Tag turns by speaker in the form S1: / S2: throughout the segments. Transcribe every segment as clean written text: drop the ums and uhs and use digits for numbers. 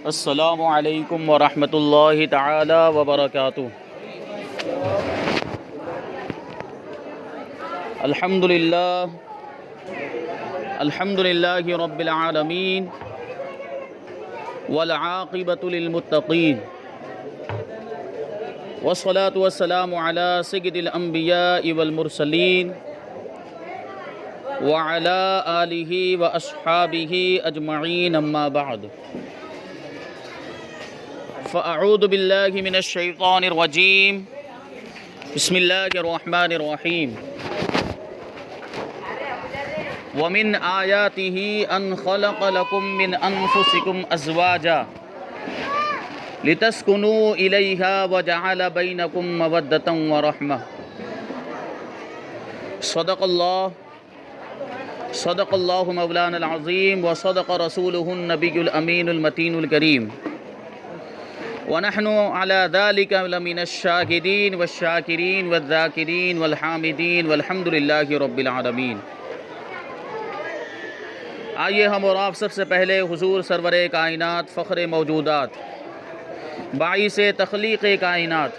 S1: السلام علیکم ورحمۃ اللہ تعالی وبرکاتہ۔ الحمد للہ رب العالمین والعاقبۃ للمتقین والصلاة والسلام علی سید الانبیاء والمرسلین وعلی آلہ واصحابہ اجمعین، اما بعد فاعوذ باللہ من الشیطان الرجیم، بسم اللہ الرحمن الرحیم۔ ومن آیاتہ ان خلق لکم من انفسکم ازواجا لتسکنوا الیہا وجعل بینکم مودۃ ورحمہ۔ صدق اللہ مولانا العظیم وصدق رسولہ النبی الامین المتین الکریم، ونحن على ذلك لمن الشاهدين والشاكرين والذاكرين والحامدين والحمد لله رب العالمین۔ آئیے ہم اور آپ سب سے پہلے حضور سرور کائنات، فخر موجودات، باعث تخلیق کائنات،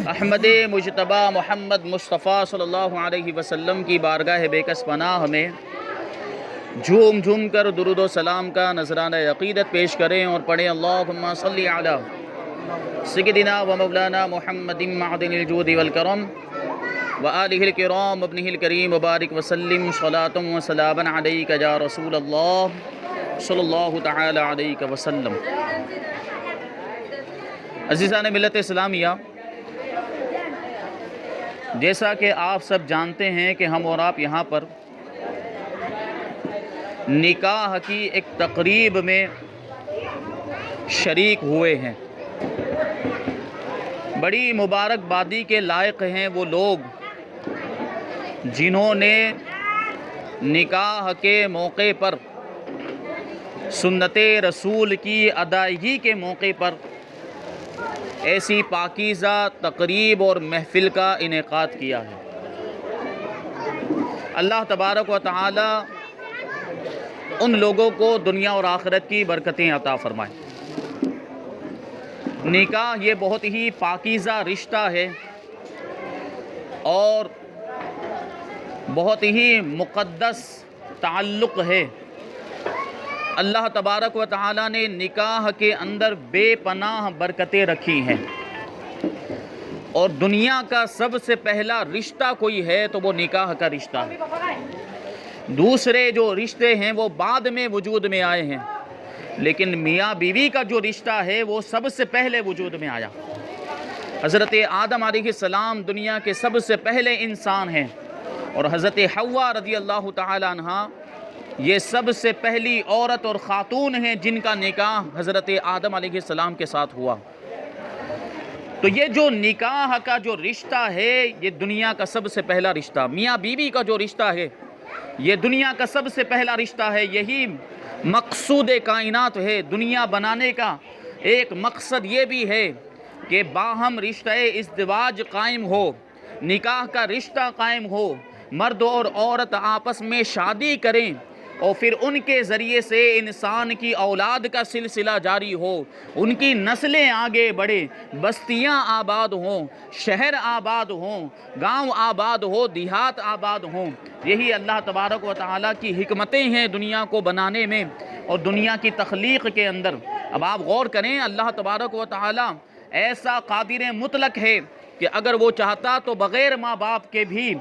S1: احمد مجتبی محمد مصطفیٰ صلی اللہ علیہ وسلم کی بارگاہ بے کس پناہ میں جھوم جھوم کر درود و سلام کا نذرانہ عقیدت پیش کریں اور پڑھیں اللہم صلی علی سیدنا و مولانا محمد معدن الجود والکرم وآلہ الکرام ابنہ الکریم وبارک وسلم صلاۃ و سلاما علیک یا رسول اللہ صلی اللہ تعالی علیہ وسلم۔ عزیزان ملت اسلامیہ، جیسا کہ آپ سب جانتے ہیں کہ ہم اور آپ یہاں پر نکاح کی ایک تقریب میں شریک ہوئے ہیں۔ بڑی مبارکبادی کے لائق ہیں وہ لوگ جنہوں نے نکاح کے موقع پر، سنت رسول کی ادائیگی کے موقع پر ایسی پاکیزہ تقریب اور محفل کا انعقاد کیا ہے۔ اللہ تبارک و تعالی ان لوگوں کو دنیا اور آخرت کی برکتیں عطا فرمائے۔ نکاح یہ بہت ہی پاکیزہ رشتہ ہے اور بہت ہی مقدس تعلق ہے۔ اللہ تبارک و تعالی نے نکاح کے اندر بے پناہ برکتیں رکھی ہیں، اور دنیا کا سب سے پہلا رشتہ کوئی ہے تو وہ نکاح کا رشتہ ہے۔ دوسرے جو رشتے ہیں وہ بعد میں وجود میں آئے ہیں، لیکن میاں بیوی کا جو رشتہ ہے وہ سب سے پہلے وجود میں آیا۔ حضرت آدم علیہ السلام دنیا کے سب سے پہلے انسان ہیں، اور حضرت حوا رضی اللہ تعالی عنہا یہ سب سے پہلی عورت اور خاتون ہیں جن کا نکاح حضرت آدم علیہ السلام کے ساتھ ہوا۔ تو یہ جو نکاح کا جو رشتہ ہے یہ دنیا کا سب سے پہلا رشتہ، میاں بیوی کا جو رشتہ ہے یہ دنیا کا سب سے پہلا رشتہ ہے۔ یہی مقصود کائنات ہے۔ دنیا بنانے کا ایک مقصد یہ بھی ہے کہ باہم رشتہ ازدواج قائم ہو، نکاح کا رشتہ قائم ہو، مرد اور عورت آپس میں شادی کریں اور پھر ان کے ذریعے سے انسان کی اولاد کا سلسلہ جاری ہو، ان کی نسلیں آگے بڑھیں، بستیاں آباد ہوں، شہر آباد ہوں، گاؤں آباد ہو، دیہات آباد ہوں۔ یہی اللہ تبارک و تعالیٰ کی حکمتیں ہیں دنیا کو بنانے میں اور دنیا کی تخلیق کے اندر۔ اب آپ غور کریں، اللہ تبارک و تعالیٰ ایسا قادر مطلق ہے کہ اگر وہ چاہتا تو بغیر ماں باپ کے بھی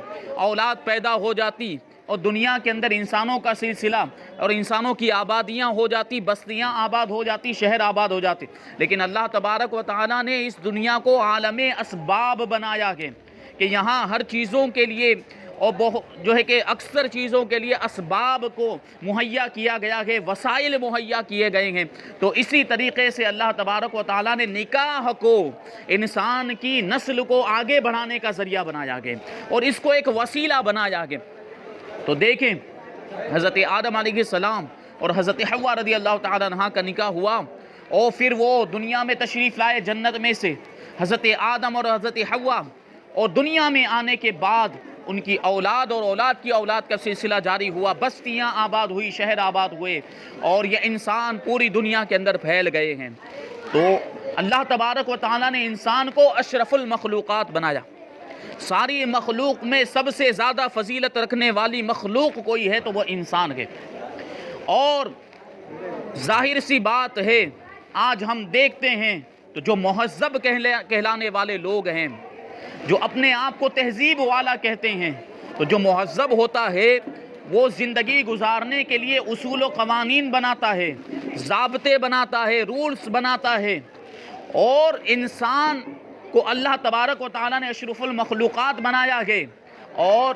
S1: اولاد پیدا ہو جاتی اور دنیا کے اندر انسانوں کا سلسلہ اور انسانوں کی آبادیاں ہو جاتی، بستیاں آباد ہو جاتی، شہر آباد ہو جاتے۔ لیکن اللہ تبارک و تعالیٰ نے اس دنیا کو عالم اسباب بنایا ہے کہ یہاں ہر چیزوں کے لیے اور جو ہے کہ اکثر چیزوں کے لیے اسباب کو مہیا کیا گیا ہے، وسائل مہیا کیے گئے ہیں۔ تو اسی طریقے سے اللہ تبارک و تعالیٰ نے نکاح کو انسان کی نسل کو آگے بڑھانے کا ذریعہ بنایا گیا اور اس کو ایک وسیلہ بنایا گیا۔ تو دیکھیں، حضرت آدم علیہ السلام اور حضرت حوا رضی اللہ تعالیٰ عنہ کا نکاح ہوا، اور پھر وہ دنیا میں تشریف لائے جنت میں سے۔ حضرت آدم اور حضرت حوا اور دنیا میں آنے کے بعد ان کی اولاد اور اولاد کی اولاد کا سلسلہ جاری ہوا، بستیاں آباد ہوئی، شہر آباد ہوئے، اور یہ انسان پوری دنیا کے اندر پھیل گئے ہیں۔ تو اللہ تبارک و تعالیٰ نے انسان کو اشرف المخلوقات بنایا۔ ساری مخلوق میں سب سے زیادہ فضیلت رکھنے والی مخلوق کوئی ہے تو وہ انسان ہے۔ اور ظاہر سی بات ہے، آج ہم دیکھتے ہیں تو جو مہذب کہلانے والے لوگ ہیں، جو اپنے آپ کو تہذیب والا کہتے ہیں، تو جو مہذب ہوتا ہے وہ زندگی گزارنے کے لیے اصول و قوانین بناتا ہے، ضابطے بناتا ہے، رولز بناتا ہے۔ اور انسان کو اللہ تبارک و تعالیٰ نے اشرف المخلوقات بنایا ہے، اور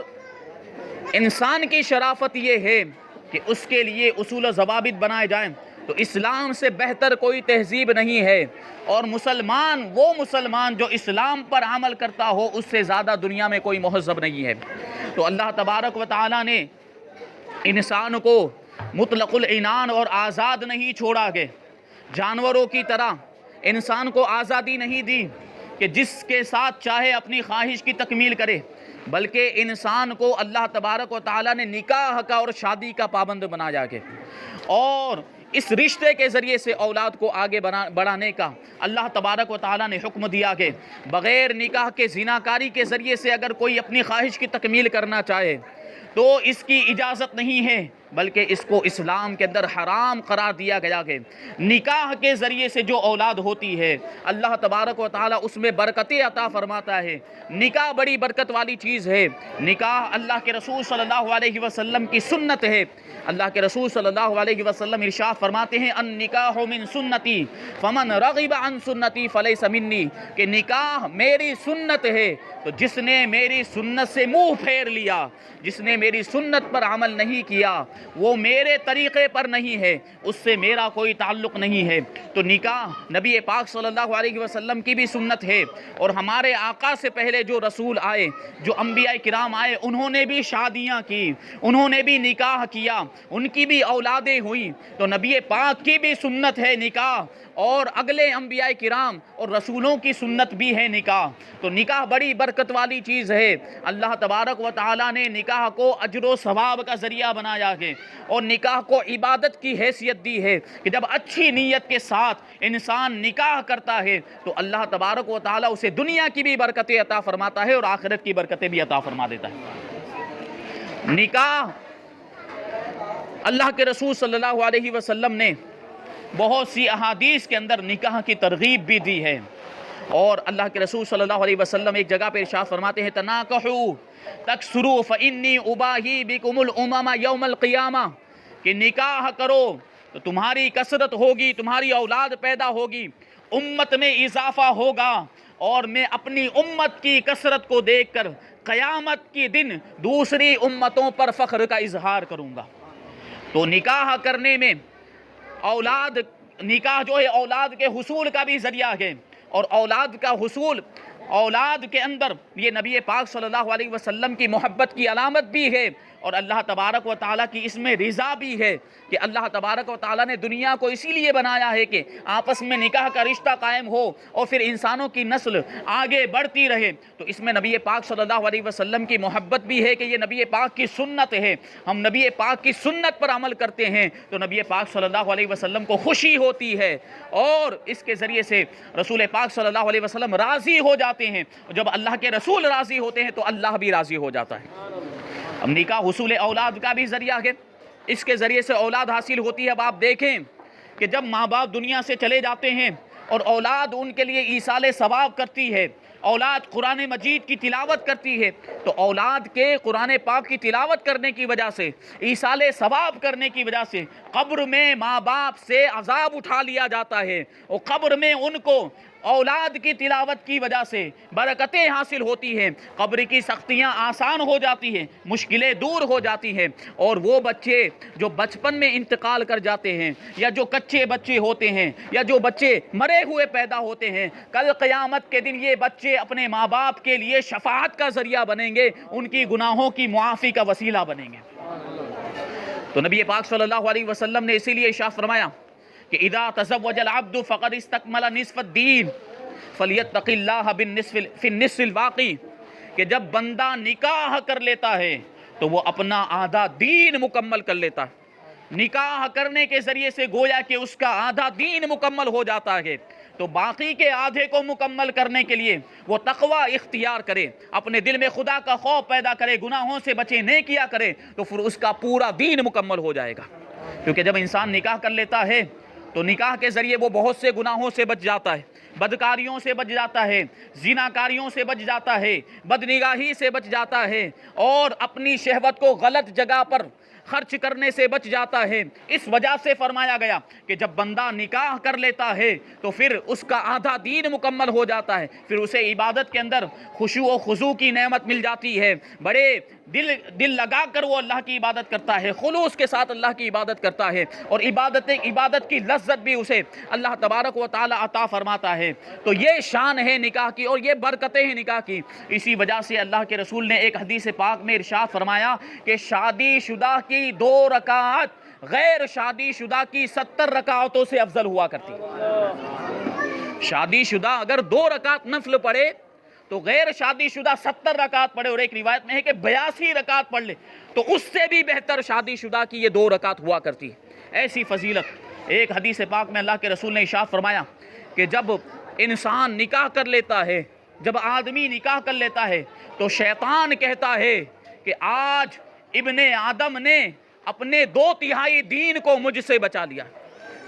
S1: انسان کی شرافت یہ ہے کہ اس کے لیے اصول و ضوابط بنائے جائیں۔ تو اسلام سے بہتر کوئی تہذیب نہیں ہے، اور وہ مسلمان جو اسلام پر عمل کرتا ہو اس سے زیادہ دنیا میں کوئی مہذب نہیں ہے۔ تو اللہ تبارک و تعالیٰ نے انسان کو مطلق العنان اور آزاد نہیں چھوڑا کہ جانوروں کی طرح انسان کو آزادی نہیں دی کہ جس کے ساتھ چاہے اپنی خواہش کی تکمیل کرے، بلکہ انسان کو اللہ تبارک و تعالیٰ نے نکاح کا اور شادی کا پابند بنایا کہ، اور اس رشتے کے ذریعے سے اولاد کو آگے بڑھانے کا اللہ تبارک و تعالیٰ نے حکم دیا کہ بغیر نکاح کے زناکاری کے ذریعے سے اگر کوئی اپنی خواہش کی تکمیل کرنا چاہے تو اس کی اجازت نہیں ہے، بلکہ اس کو اسلام کے اندر حرام قرار دیا گیا کہ نکاح کے ذریعے سے جو اولاد ہوتی ہے اللہ تبارک و تعالیٰ اس میں برکتیں عطا فرماتا ہے۔ نکاح بڑی برکت والی چیز ہے۔ نکاح اللہ کے رسول صلی اللہ علیہ وسلم کی سنت ہے۔ اللہ کے رسول صلی اللہ علیہ وسلم ارشاد فرماتے ہیں النکاح من سنتی فمن رغب عن سنتی فلیس منی، کہ نکاح میری سنت ہے، تو جس نے میری سنت سے منہ پھیر لیا، جس نے میری سنت پر عمل نہیں کیا، وہ میرے طریقے پر نہیں ہے، اس سے میرا کوئی تعلق نہیں ہے۔ تو نکاح نبی پاک صلی اللہ علیہ وسلم کی بھی سنت ہے، اور ہمارے آقا سے پہلے جو رسول آئے، جو انبیاء کرام آئے، انہوں نے بھی شادیاں کی، انہوں نے بھی نکاح کیا، ان کی بھی اولادیں ہوئیں۔ تو نبی پاک کی بھی سنت ہے نکاح، اور اگلے انبیاء کرام اور رسولوں کی سنت بھی ہے نکاح۔ تو نکاح بڑی برکت والی چیز ہے۔ اللہ تبارک و تعالیٰ نے نکاح کو اجر و ثواب کا ذریعہ بنایا ہے، اور نکاح کو عبادت کی حیثیت دی ہے کہ جب اچھی نیت کے ساتھ انسان نکاح کرتا ہے تو اللہ تبارک و تعالیٰ اسے دنیا کی بھی برکتیں عطا فرماتا ہے اور آخرت کی برکتیں بھی عطا فرما دیتا ہے۔ نکاح اللہ کے رسول صلی اللہ علیہ وسلم نے بہت سی احادیث کے اندر نکاح کی ترغیب بھی دی ہے، اور اللہ کے رسول صلی اللہ علیہ وسلم ایک جگہ پہ ارشاد فرماتے ہیں تناکحوا تکثروا فانی اباہی بکم الامم یوم القیامہ، کہ نکاح کرو تو تمہاری کثرت ہوگی، تمہاری اولاد پیدا ہوگی، امت میں اضافہ ہوگا، اور میں اپنی امت کی کثرت کو دیکھ کر قیامت کی دن دوسری امتوں پر فخر کا اظہار کروں گا۔ تو نکاح کرنے میں نکاح جو ہے اولاد کے حصول کا بھی ذریعہ ہے، اور اولاد کا حصول اولاد کے اندر یہ نبی پاک صلی اللہ علیہ وسلم کی محبت کی علامت بھی ہے، اور اللہ تبارک و تعالیٰ کی اس میں رضا بھی ہے کہ اللہ تبارک و تعالیٰ نے دنیا کو اسی لیے بنایا ہے کہ آپس میں نکاح کا رشتہ قائم ہو اور پھر انسانوں کی نسل آگے بڑھتی رہے۔ تو اس میں نبی پاک صلی اللہ علیہ وسلم کی محبت بھی ہے کہ یہ نبی پاک کی سنت ہے، ہم نبی پاک کی سنت پر عمل کرتے ہیں تو نبی پاک صلی اللہ علیہ وسلم کو خوشی ہوتی ہے، اور اس کے ذریعے سے رسول پاک صلی اللہ علیہ وسلم راضی ہو جاتے ہیں، اور جب اللہ کے رسول راضی ہوتے ہیں تو اللہ بھی راضی ہو جاتا ہے۔ اب نکاح حصول اولاد کا بھی ذریعہ ہے، اس کے ذریعے سے اولاد حاصل ہوتی ہے۔ اب آپ دیکھیں کہ جب ماں باپ دنیا سے چلے جاتے ہیں اور اولاد ان کے لیے ایصال ثواب کرتی ہے، اولاد قرآن مجید کی تلاوت کرتی ہے، تو اولاد کے قرآن پاک کی تلاوت کرنے کی وجہ سے، ایصال ثواب کرنے کی وجہ سے قبر میں ماں باپ سے عذاب اٹھا لیا جاتا ہے، اور قبر میں ان کو اولاد کی تلاوت کی وجہ سے برکتیں حاصل ہوتی ہیں، قبر کی سختیاں آسان ہو جاتی ہیں، مشکلیں دور ہو جاتی ہیں، اور وہ بچے جو بچپن میں انتقال کر جاتے ہیں، یا جو کچے بچے ہوتے ہیں، یا جو بچے مرے ہوئے پیدا ہوتے ہیں، کل قیامت کے دن یہ بچے اپنے ماں باپ کے لیے شفاعت کا ذریعہ بنیں گے، ان کی گناہوں کی معافی کا وسیلہ بنیں گے۔ تو نبی پاک صلی اللہ علیہ وسلم نے اسی لیے ارشاد فرمایا کہ اذا تزوج العبد فقد استکمل نصف الدین فلیتق اللہ فی النصف الباقی، کہ جب بندہ نکاح کر لیتا ہے تو وہ اپنا آدھا دین مکمل کر لیتا ہے. نکاح کرنے کے ذریعے سے گویا کہ اس کا آدھا دین مکمل ہو جاتا ہے. تو باقی کے آدھے کو مکمل کرنے کے لیے وہ تقوی اختیار کرے, اپنے دل میں خدا کا خوف پیدا کرے, گناہوں سے بچے, نیکیاں کرے, تو پھر اس کا پورا دین مکمل ہو جائے گا. کیونکہ جب انسان نکاح کر لیتا ہے تو نکاح کے ذریعے وہ بہت سے گناہوں سے بچ جاتا ہے, بدکاریوں سے بچ جاتا ہے, زناکاریوں سے بچ جاتا ہے, بدنگاہی سے بچ جاتا ہے, اور اپنی شہوت کو غلط جگہ پر خرچ کرنے سے بچ جاتا ہے. اس وجہ سے فرمایا گیا کہ جب بندہ نکاح کر لیتا ہے تو پھر اس کا آدھا دین مکمل ہو جاتا ہے. پھر اسے عبادت کے اندر خشوع و خضوع کی نعمت مل جاتی ہے, بڑے دل لگا کر وہ اللہ کی عبادت کرتا ہے, خلوص کے ساتھ اللہ کی عبادت کرتا ہے, اور عبادت کی لذت بھی اسے اللہ تبارک و تعالی عطا فرماتا ہے. تو یہ شان ہے نکاح کی اور یہ برکتیں ہیں نکاح کی. اسی وجہ سے اللہ کے رسول نے ایک حدیث پاک میں ارشاد فرمایا کہ شادی شدہ کی 2 رکعات غیر شادی شدہ کی 70 رکعتوں سے افضل ہوا کرتی. شادی شدہ اگر 2 رکعت نفل پڑھے تو غیر شادی شدہ 70 رکعت پڑھے, اور ایک روایت میں ہے کہ 82 رکعت پڑھ لے تو اس سے بھی بہتر شادی شدہ کی یہ 2 رکعت ہوا کرتی ہے. ایسی فضیلت. ایک حدیث پاک میں اللہ کے رسول نے ارشاد فرمایا کہ جب انسان نکاح کر لیتا ہے, جب آدمی نکاح کر لیتا ہے تو شیطان کہتا ہے کہ آج ابن آدم نے اپنے 2/3 دین کو مجھ سے بچا لیا.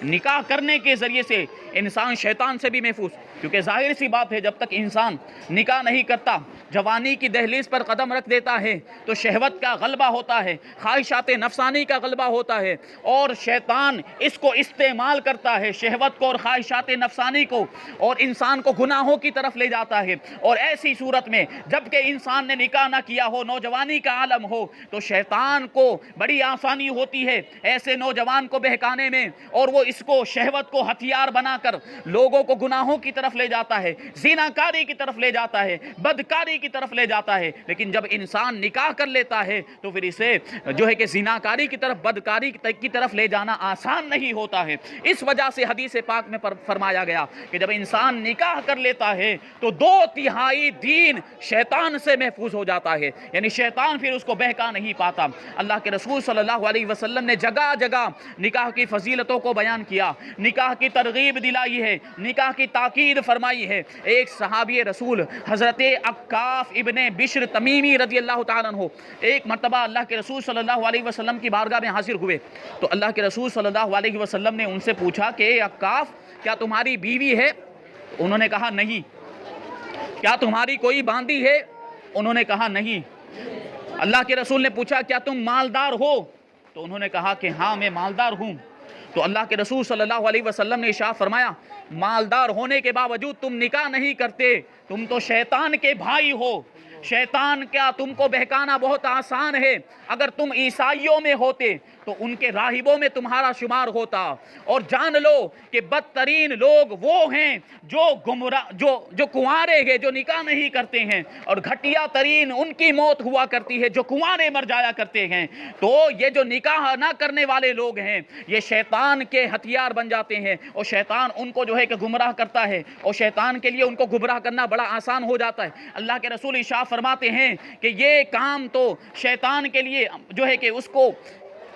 S1: نکاح کرنے کے ذریعے سے انسان شیطان سے بھی محفوظ, کیونکہ ظاہر سی بات ہے جب تک انسان نکاح نہیں کرتا, جوانی کی دہلیز پر قدم رکھ دیتا ہے تو شہوت کا غلبہ ہوتا ہے, خواہشات نفسانی کا غلبہ ہوتا ہے, اور شیطان اس کو استعمال کرتا ہے, شہوت کو اور خواہشات نفسانی کو, اور انسان کو گناہوں کی طرف لے جاتا ہے. اور ایسی صورت میں جب کہ انسان نے نکاح نہ کیا ہو, نوجوانی کا عالم ہو, تو شیطان کو بڑی آسانی ہوتی ہے ایسے نوجوان کو بہکانے میں, اور وہ اس کو شہوت کو ہتھیار بنا کر لوگوں کو گناہوں کی طرف لے جاتا ہے, زیناکاری کی طرف لے جاتا ہے, بدکاری کی طرف لے جاتا ہے. لیکن جب انسان نکاح کر لیتا ہے تو پھر اسے جو ہے کہ زیناکاری کی طرف, بدکاری کی طرف لے جانا آسان نہیں ہوتا ہے. اس وجہ سے حدیث پاک میں فرمایا گیا کہ جب انسان نکاح کر لیتا ہے تو 2/3 دین شیطان سے محفوظ ہو جاتا ہے, یعنی شیطان پھر اس کو بہکا نہیں پاتا. اللہ کے رسول صلی اللہ علیہ وسلم نے جگہ جگہ نکاح کی فضیلتوں کو بیان کیا, نکاح کی ترغیب دلائی ہے, نکاح کی تاکید فرمائی ہے. ایک صحابی رسول حضرت عکاف ابن بشر تمیمی رضی اللہ تعالیٰ عنہ ایک مرتبہ اللہ کے رسول صلی اللہ علیہ وسلم کی بارگاہ میں حاضر ہوئے. تو اللہ کے رسول صلی اللہ علیہ وسلم نے ان سے پوچھا کہ اے عکاف, کیا تمہاری بیوی ہے؟ انہوں نے کہا نہیں. کیا تمہاری کوئی باندی ہے؟ انہوں نے کہا نہیں. اللہ کے رسول نے پوچھا کیا تم مالدار ہو؟ تو انہوں نے کہا کہ ہاں میں مالدار ہوں. تو اللہ کے رسول صلی اللہ علیہ وسلم نے ارشاد فرمایا مالدار ہونے کے باوجود تم نکاح نہیں کرتے, تم تو شیطان کے بھائی ہو. شیطان کیا تم کو بہکانا بہت آسان ہے. اگر تم عیسائیوں میں ہوتے تو ان کے راہبوں میں تمہارا شمار ہوتا. اور جان لو کہ بدترین لوگ وہ ہیں جو گمراہ جو کنوارے ہیں, جو نکاح نہیں کرتے ہیں, اور گھٹیا ترین ان کی موت ہوا کرتی ہے جو کنوارے مر جایا کرتے ہیں. تو یہ جو نکاح نہ کرنے والے لوگ ہیں یہ شیطان کے ہتھیار بن جاتے ہیں, اور شیطان ان کو جو ہے کہ گمراہ کرتا ہے, اور شیطان کے لیے ان کو گمراہ کرنا بڑا آسان ہو جاتا ہے. اللہ کے رسول ارشاد فرماتے ہیں کہ یہ کام تو شیطان کے لیے جو ہے کہ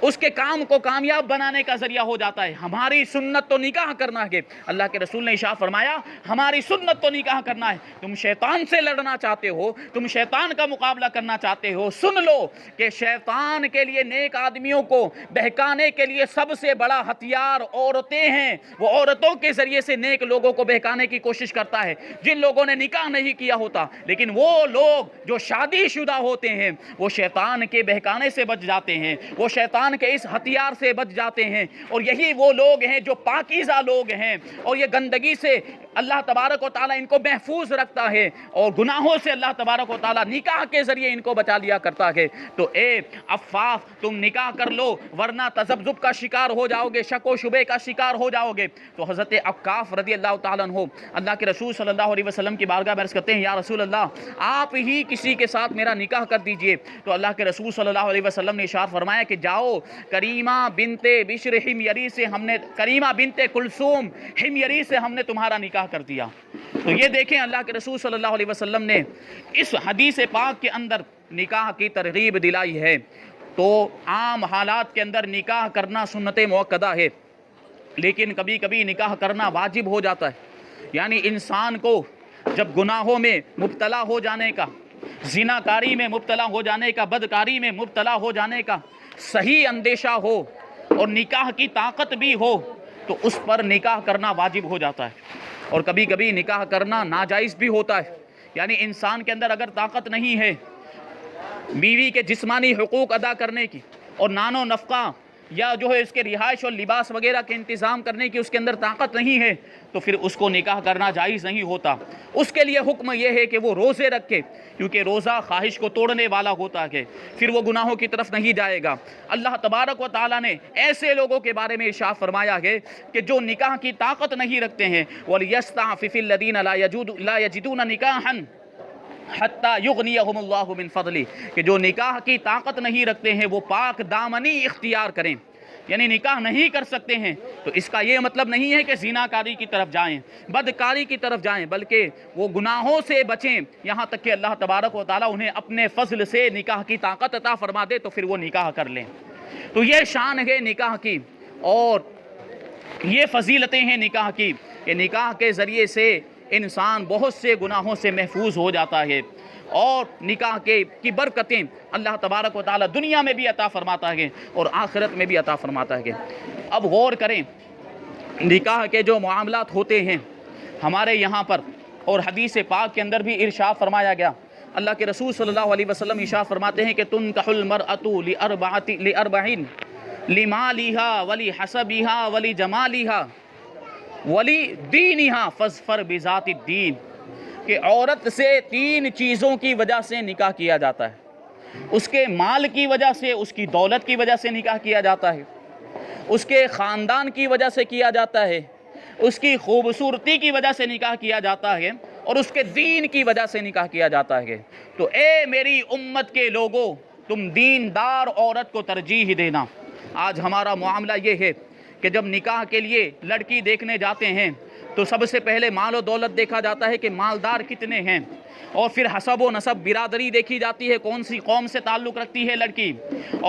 S1: اس کے کام کو کامیاب بنانے کا ذریعہ ہو جاتا ہے. ہماری سنت تو نکاح کرنا ہے. اللہ کے رسول نے ارشاد فرمایا ہماری سنت تو نکاح کرنا ہے. تم شیطان سے لڑنا چاہتے ہو, تم شیطان کا مقابلہ کرنا چاہتے ہو, سن لو کہ شیطان کے لیے نیک آدمیوں کو بہکانے کے لیے سب سے بڑا ہتھیار عورتیں ہیں. وہ عورتوں کے ذریعے سے نیک لوگوں کو بہکانے کی کوشش کرتا ہے. جن لوگوں نے نکاح نہیں کیا ہوتا, لیکن وہ لوگ جو شادی شدہ ہوتے ہیں وہ شیطان کے بہکانے سے بچ جاتے ہیں, وہ شیطان کے اس ہتھیار سے بچ جاتے ہیں. اور یہی وہ لوگ ہیں جو پاکیزہ لوگ ہیں, اور یہ گندگی سے اللہ تبارک و تعالیٰ ان کو محفوظ رکھتا ہے, اور گناہوں سے اللہ تبارک و تعالیٰ نکاح کے ذریعے ان کو بچا لیا کرتا ہے. تو اے عفاف تم نکاح کر لو ورنہ تذبذب کا شکار ہو جاؤ گے, شک و شبے کا شکار ہو جاؤ گے. تو حضرت عکاف رضی اللہ تعالیٰ عنہ اللہ کے رسول صلی اللہ علیہ وسلم کی بارگاہ میں عرض کرتے ہیں یا رسول اللہ آپ ہی کسی کے ساتھ میرا نکاح کر دیجئے. تو اللہ کے رسول صلی اللہ علیہ وسلم نے ارشاد فرمایا کہ جاؤ کریمہ بنت بشر حمیری سے کریمہ بنت کلثوم حمیری سے ہم نے تمہارا نکاح کر دیا۔ تو یہ دیکھیں اللہ کے رسول صلی اللہ علیہ وسلم نے اس حدیث پاک کے اندر نکاح کی ترغیب دلائی ہے۔ تو عام حالات کے اندر نکاح کرنا سنت موقدہ ہے، لیکن کبھی کبھی نکاح کرنا واجب ہو جاتا ہے۔ یعنی انسان کو جب گناہوں میں مبتلا ہو جانے کا، زناکاری میں مبتلا ہو جانے کا، بدکاری میں مبتلا ہو جانے کا صحیح اندیشہ ہو اور نکاح کی طاقت بھی ہو تو اس پر نکاح کرنا واجب ہو جاتا ہے۔ اور کبھی کبھی نکاح کرنا ناجائز بھی ہوتا ہے۔ یعنی انسان کے اندر اگر طاقت نہیں ہے بیوی کے جسمانی حقوق ادا کرنے کی اور نان و نفقہ یا جو ہے اس کے رہائش اور لباس وغیرہ کے انتظام کرنے کی اس کے اندر طاقت نہیں ہے تو پھر اس کو نکاح کرنا جائز نہیں ہوتا۔ اس کے لیے حکم یہ ہے کہ وہ روزے رکھے، کیونکہ روزہ خواہش کو توڑنے والا ہوتا ہے، پھر وہ گناہوں کی طرف نہیں جائے گا۔ اللہ تبارک و تعالیٰ نے ایسے لوگوں کے بارے میں ارشاد فرمایا ہے کہ جو نکاح کی طاقت نہیں رکھتے ہیں، وَلْيَسْتَعْفِفِ الَّذِينَ لَا يَجِدُونَ نِكَاحًا حتیٰ یغنیہم اللہ من فضلہ، کہ جو نکاح کی طاقت نہیں رکھتے ہیں وہ پاک دامنی اختیار کریں، یعنی نکاح نہیں کر سکتے ہیں۔ تو اس کا یہ مطلب نہیں ہے کہ زناکاری کی طرف جائیں، بدکاری کی طرف جائیں، بلکہ وہ گناہوں سے بچیں یہاں تک کہ اللہ تبارک و تعالیٰ انہیں اپنے فضل سے نکاح کی طاقت عطا فرما دے تو پھر وہ نکاح کر لیں۔ تو یہ شان ہے نکاح کی اور یہ فضیلتیں ہیں نکاح کی کہ نکاح کے ذریعے سے انسان بہت سے گناہوں سے محفوظ ہو جاتا ہے، اور نکاح کی برکتیں اللہ تبارک و تعالیٰ دنیا میں بھی عطا فرماتا ہے اور آخرت میں بھی عطا فرماتا ہے۔ اب غور کریں، نکاح کے جو معاملات ہوتے ہیں ہمارے یہاں پر اور حدیث پاک کے اندر بھی ارشاد فرمایا گیا، اللہ کے رسول صلی اللہ علیہ وسلم ارشاد فرماتے ہیں کہ تنکح المرأة لأربعین لمالها ولحسبها ولجمالها ولدینها فاظفر بذات الدین، کہ عورت سے 3 چیزوں کی وجہ سے نکاح کیا جاتا ہے۔ اس کے مال کی وجہ سے، اس کی دولت کی وجہ سے نکاح کیا جاتا ہے، اس کے خاندان کی وجہ سے کیا جاتا ہے، اس کی خوبصورتی کی وجہ سے نکاح کیا جاتا ہے، اور اس کے دین کی وجہ سے نکاح کیا جاتا ہے۔ تو اے میری امت کے لوگوں، تم دیندار عورت کو ترجیح دینا۔ آج ہمارا معاملہ یہ ہے کہ جب نکاح کے لیے لڑکی دیکھنے جاتے ہیں تو سب سے پہلے مال و دولت دیکھا جاتا ہے کہ مالدار کتنے ہیں، اور پھر حسب و نسب برادری دیکھی جاتی ہے، کون سی قوم سے تعلق رکھتی ہے لڑکی،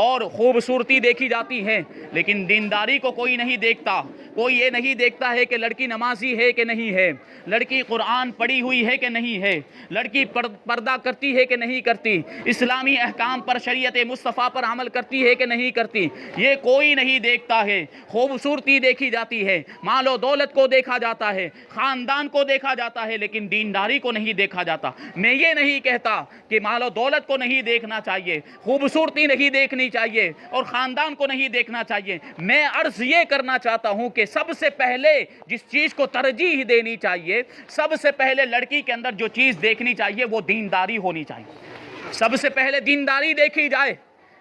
S1: اور خوبصورتی دیکھی جاتی ہے، لیکن دینداری کو کوئی نہیں دیکھتا۔ کوئی یہ نہیں دیکھتا ہے کہ لڑکی نمازی ہے کہ نہیں ہے، لڑکی قرآن پڑھی ہوئی ہے کہ نہیں ہے، لڑکی پردہ کرتی ہے کہ نہیں کرتی، اسلامی احکام پر، شریعت مصطفیٰ پر عمل کرتی ہے کہ نہیں کرتی، یہ کوئی نہیں دیکھتا ہے۔ خوبصورتی دیکھی جاتی ہے، مال و دولت کو دیکھا جاتا ہے، خاندان کو دیکھا جاتا ہے، لیکن دینداری کو نہیں دیکھا جاتا۔ میں یہ نہیں کہتا کہ مال و دولت کو نہیں دیکھنا چاہیے، خوبصورتی نہیں دیکھنی چاہیے اور خاندان کو نہیں دیکھنا چاہیے۔ میں عرض یہ کرنا چاہتا ہوں کہ سب سے پہلے جس چیز کو ترجیح دینی چاہیے، سب سے پہلے لڑکی کے اندر جو چیز دیکھنی چاہیے وہ دینداری ہونی چاہیے۔ سب سے پہلے دینداری دیکھی جائے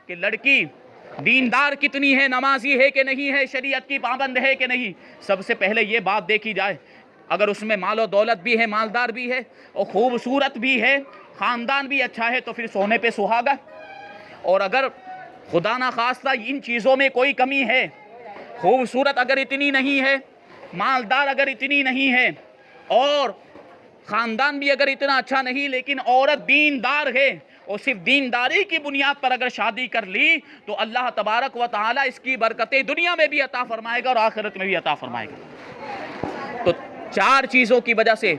S1: کہ لڑکی دیندار کتنی ہے، نمازی ہے کہ نہیں ہے، شریعت کی پابند ہے کہ نہیں، سب سے پہلے یہ بات دیکھی جائے۔ اگر اس میں مال و دولت بھی ہے، مالدار بھی ہے اور خوبصورت بھی ہے، خاندان بھی اچھا ہے تو پھر سونے پہ سہاگا۔ اور اگر خدا نخواستہ ان چیزوں میں کوئی کمی ہے، خوبصورت اگر اتنی نہیں ہے، مالدار اگر اتنی نہیں ہے اور خاندان بھی اگر اتنا اچھا نہیں، لیکن عورت دیندار ہے اور صرف دینداری کی بنیاد پر اگر شادی کر لی تو اللہ تبارک و تعالی اس کی برکتیں دنیا میں بھی عطا فرمائے گا اور آخرت میں بھی عطا فرمائے گا۔ تو 4 چیزوں کی وجہ سے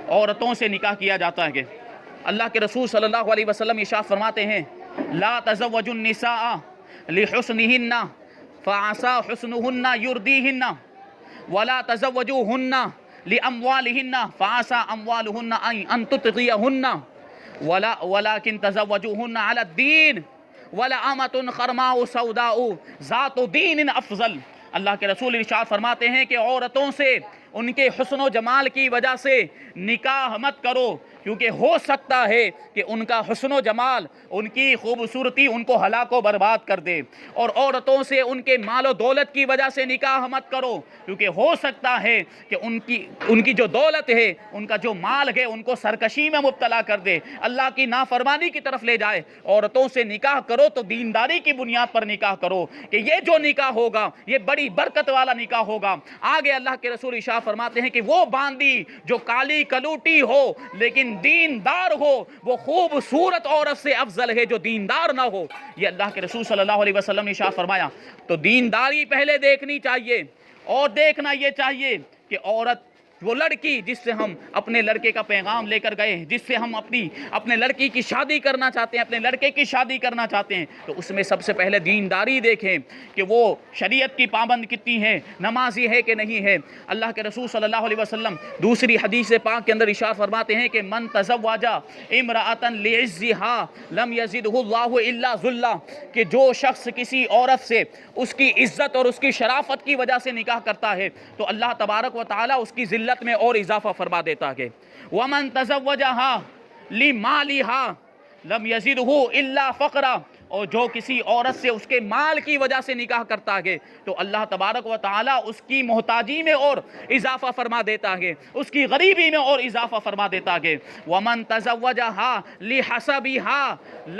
S1: عورتوں سے نکاح کیا جاتا ہے۔ اللہ کے رسول صلی اللہ علیہ وسلم ارشاد فرماتے ہیں، لا تزوجوا النساء لحسنہن فعسى حسنهن يرضيهن ولا تزوجوهن لأموالهن فعسى أموالهن أن تطغيهن ولكن تزوجوهن على الدين ولأمة خرماء سوداء ذات دين أفضل۔ اللہ کے رسول ارشاد فرماتے ہیں کہ عورتوں سے ان کے حسن و جمال کی وجہ سے نکاح مت کرو، کیونکہ ہو سکتا ہے کہ ان کا حسن و جمال، ان کی خوبصورتی ان کو ہلاک و برباد کر دے۔ اور عورتوں سے ان کے مال و دولت کی وجہ سے نکاح مت کرو، کیونکہ ہو سکتا ہے کہ ان کی جو دولت ہے، ان کا جو مال ہے، ان کو سرکشی میں مبتلا کر دے، اللہ کی نافرمانی کی طرف لے جائے۔ عورتوں سے نکاح کرو تو دینداری کی بنیاد پر نکاح کرو، کہ یہ جو نکاح ہوگا یہ بڑی برکت والا نکاح ہوگا۔ آگے اللہ کے رسول ارشاد فرماتے ہیں کہ وہ باندی جو کالی کلوٹی ہو لیکن دیندار ہو وہ خوبصورت عورت سے افضل ہے جو دیندار نہ ہو. یہ اللہ کے رسول صلی اللہ علیہ وسلم نے ارشاد فرمایا. تو دینداری پہلے دیکھنی چاہیے اور دیکھنا یہ چاہیے کہ عورت وہ لڑکی جس سے ہم اپنے لڑکے کا پیغام لے کر گئے ہیں، جس سے ہم اپنے لڑکی کی شادی کرنا چاہتے ہیں، اپنے لڑکے کی شادی کرنا چاہتے ہیں، تو اس میں سب سے پہلے دینداری دیکھیں کہ وہ شریعت کی پابند کتنی ہے، نمازی ہے کہ نہیں ہے. اللہ کے رسول صلی اللہ علیہ وسلم دوسری حدیث پاک کے اندر ارشاد فرماتے ہیں کہ من تزوج امرأة لعزها لم يزده اللہ الا ذلا، کہ جو شخص کسی عورت سے اس کی عزت اور اس کی شرافت کی وجہ سے نکاح کرتا ہے تو اللہ تبارک و تعالیٰ اس کی ذلت میں اور اضافہ فرما دیتا ہے. وَمَن تَزَوَّجَهَا لِمَالِهَا لَمْ يَزِدْهُ إِلَّا فَقْرًا، اور جو کسی عورت سے اس کے مال کی وجہ سے نکاح کرتا ہے تو اللہ تبارک و تعالیٰ اس کی محتاجی میں اور اضافہ فرما دیتا ہے، اس کی غریبی میں اور اضافہ فرما دیتا ہے. وَمَن تَزَوَّجَهَا لِحَسَبِهَا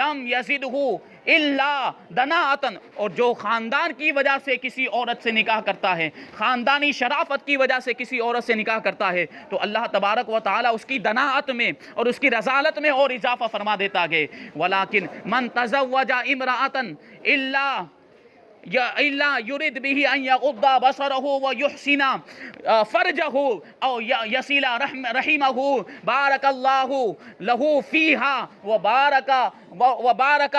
S1: لَمْ يَزِدْهُ الا دناءتن، اور جو خاندان کی وجہ سے کسی عورت سے نکاح کرتا ہے، خاندانی شرافت کی وجہ سے کسی عورت سے نکاح کرتا ہے تو اللہ تبارک و تعالیٰ اس کی دناءت میں اور اس کی رذالت میں اور اضافہ فرما دیتا ہے. ولیکن من تزوج امرأة الا يريد به ان يغض بصره ويحسن فرجه او يصل رحمه بارك الله له فيها وبارك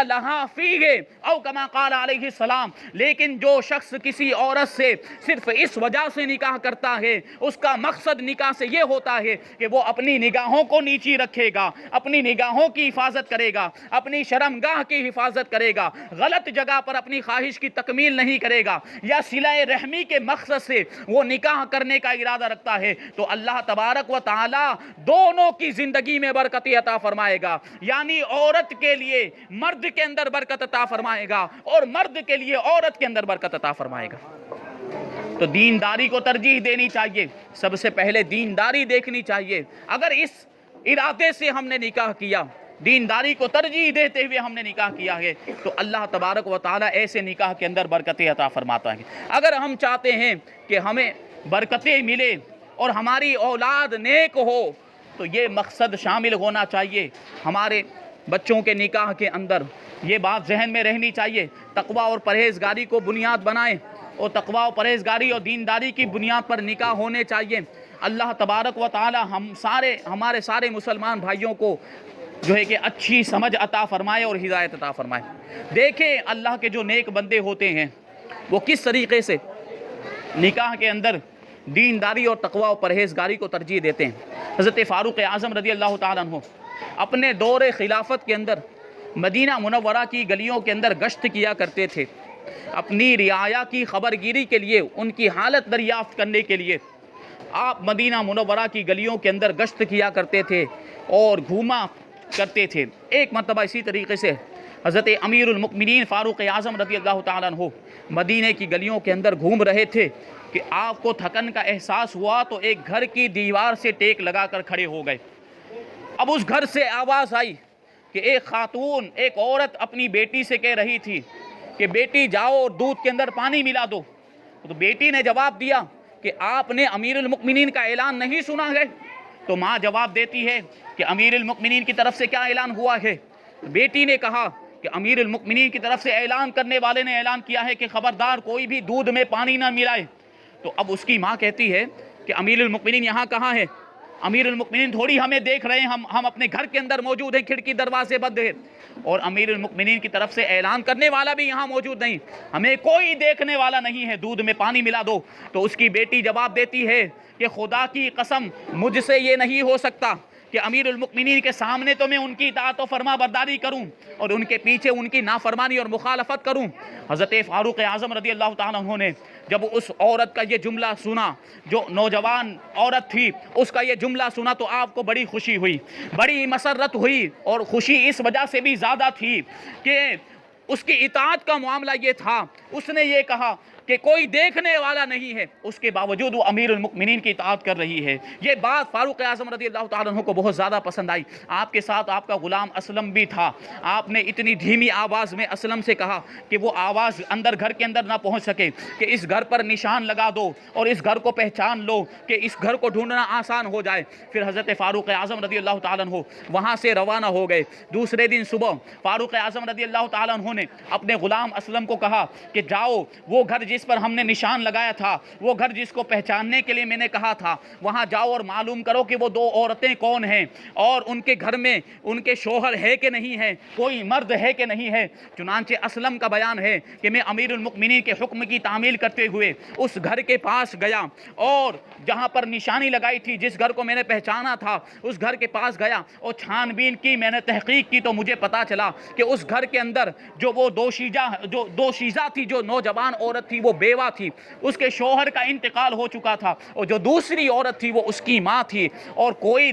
S1: لها فيه او كما قال علیہ السلام. لیکن جو شخص کسی عورت سے صرف اس وجہ سے نکاح کرتا ہے، اس کا مقصد نکاح سے یہ ہوتا ہے کہ وہ اپنی نگاہوں کو نیچی رکھے گا، اپنی نگاہوں کی حفاظت کرے گا، اپنی شرمگاہ کی حفاظت کرے گا، غلط جگہ پر اپنی خواہش کی تکمیل نہیں کرے گا، یا صلہ رحمی کے مقصد سے وہ نکاح کرنے کا ارادہ رکھتا ہے تو اللہ تبارک و تعالی دونوں کی زندگی میں برکت عطا فرمائے گا. یعنی عورت کے لیے مرد کے اندر برکت عطا فرمائے گا اور مرد کے لیے عورت کے اندر برکت عطا فرمائے گا. تو دینداری کو ترجیح دینی چاہیے، سب سے پہلے دینداری دیکھنی چاہیے. اگر اس ارادے سے ہم نے نکاح کیا، دینداری کو ترجیح دیتے ہوئے ہم نے نکاح کیا ہے تو اللہ تبارک و تعالیٰ ایسے نکاح کے اندر برکتیں عطا فرماتا ہے. اگر ہم چاہتے ہیں کہ ہمیں برکتیں ملے اور ہماری اولاد نیک ہو تو یہ مقصد شامل ہونا چاہیے ہمارے بچوں کے نکاح کے اندر. یہ بات ذہن میں رہنی چاہیے. تقوی اور پرہیزگاری کو بنیاد بنائیں اور تقوی اور پرہیزگاری اور دینداری کی بنیاد پر نکاح ہونے چاہیے. اللہ تبارک و تعالیٰ ہمارے سارے مسلمان بھائیوں کو جو ہے کہ اچھی سمجھ عطا فرمائے اور ہدایت عطا فرمائے. دیکھیں اللہ کے جو نیک بندے ہوتے ہیں وہ کس طریقے سے نکاح کے اندر دینداری اور تقوی اور پرہیزگاری کو ترجیح دیتے ہیں. حضرت فاروق اعظم رضی اللہ تعالیٰ عنہ اپنے دور خلافت کے اندر مدینہ منورہ کی گلیوں کے اندر گشت کیا کرتے تھے. اپنی رعایا کی خبرگیری کے لیے، ان کی حالت دریافت کرنے کے لیے آپ مدینہ منورہ کی گلیوں کے اندر گشت کیا کرتے تھے اور گھوما کرتے تھے. ایک مرتبہ اسی طریقے سے حضرت امیر المؤمنین فاروق اعظم رضی اللہ تعالیٰ عنہ مدینہ کی گلیوں کے اندر گھوم رہے تھے کہ آپ کو تھکن کا احساس ہوا تو ایک گھر کی دیوار سے ٹیک لگا کر کھڑے ہو گئے. اب اس گھر سے آواز آئی کہ ایک خاتون، ایک عورت اپنی بیٹی سے کہہ رہی تھی کہ بیٹی جاؤ اور دودھ کے اندر پانی ملا دو. تو بیٹی نے جواب دیا کہ آپ نے امیر المؤمنین کا اعلان نہیں سنا ہے؟ تو ماں جواب دیتی ہے کہ امیر المؤمنین کی طرف سے کیا اعلان ہوا ہے؟ بیٹی نے کہا کہ امیر المؤمنین کی طرف سے اعلان کرنے والے نے اعلان کیا ہے کہ خبردار کوئی بھی دودھ میں پانی نہ ملائے. تو اب اس کی ماں کہتی ہے کہ امیر المؤمنین یہاں کہاں ہے؟ امیر المؤمنین تھوڑی ہمیں دیکھ رہے ہیں، ہم اپنے گھر کے اندر موجود ہیں، کھڑکی دروازے بند ہیں، اور امیر المؤمنین کی طرف سے اعلان کرنے والا بھی یہاں موجود نہیں، ہمیں کوئی دیکھنے والا نہیں ہے، دودھ میں پانی ملا دو. تو اس کی بیٹی جواب دیتی ہے کہ خدا کی قسم مجھ سے یہ نہیں ہو سکتا کہ امیر المؤمنین کے سامنے تو میں ان کی اطاعت و فرما برداری کروں اور ان کے پیچھے ان کی نافرمانی اور مخالفت کروں. حضرت فاروق اعظم رضی اللہ تعالیٰ عنہ نے جب اس عورت کا یہ جملہ سنا، جو نوجوان عورت تھی اس کا یہ جملہ سنا، تو آپ کو بڑی خوشی ہوئی، بڑی مسرت ہوئی، اور خوشی اس وجہ سے بھی زیادہ تھی کہ اس کی اطاعت کا معاملہ یہ تھا. اس نے یہ کہا کہ کوئی دیکھنے والا نہیں ہے، اس کے باوجود وہ امیر المؤمنین کی اطاعت کر رہی ہے۔ یہ بات فاروق اعظم رضی اللہ تعالیٰ عنہ کو بہت زیادہ پسند آئی۔ آپ کے ساتھ آپ کا غلام اسلم بھی تھا، آپ نے اتنی دھیمی آواز میں اسلم سے کہا کہ وہ آواز گھر کے اندر نہ پہنچ سکے، کہ اس گھر پر نشان لگا دو اور اس گھر کو پہچان لو کہ اس گھر کو ڈھونڈنا آسان ہو جائے۔ پھر حضرت فاروق اعظم رضی اللہ تعالیٰ عنہ وہاں سے روانہ ہو گئے۔ دوسرے دن صبح فاروق اعظم رضی اللہ تعالیٰ عنہ نے اپنے غلام اسلم کو کہا کہ جاؤ، وہ گھر جس پر ہم نے نشان لگایا تھا، وہ گھر جس کو پہچاننے کے لیے میں نے کہا تھا، وہاں جاؤ اور معلوم کرو کہ وہ 2 عورتیں کون ہیں اور ان کے گھر میں ان کے شوہر ہے کہ نہیں ہے، کوئی مرد ہے کہ نہیں ہے۔ چنانچہ اسلم کا بیان ہے کہ میں امیر المؤمنین کے حکم کی تعمیل کرتے ہوئے اس گھر کے پاس گیا اور جہاں پر نشانی لگائی تھی، جس گھر کو میں نے پہچانا تھا، اس گھر کے پاس گیا اور چھان بین کی، میں نے تحقیق کی تو مجھے پتا چلا کہ اس گھر کے اندر جو وہ دوشیزہ تھی، جو نوجوان عورت تھی، وہ بیوہ تھی، اس کے شوہر کا انتقال ہو چکا تھا، اور جو دوسری عورت تھی وہ اس کی ماں تھی، اور کوئی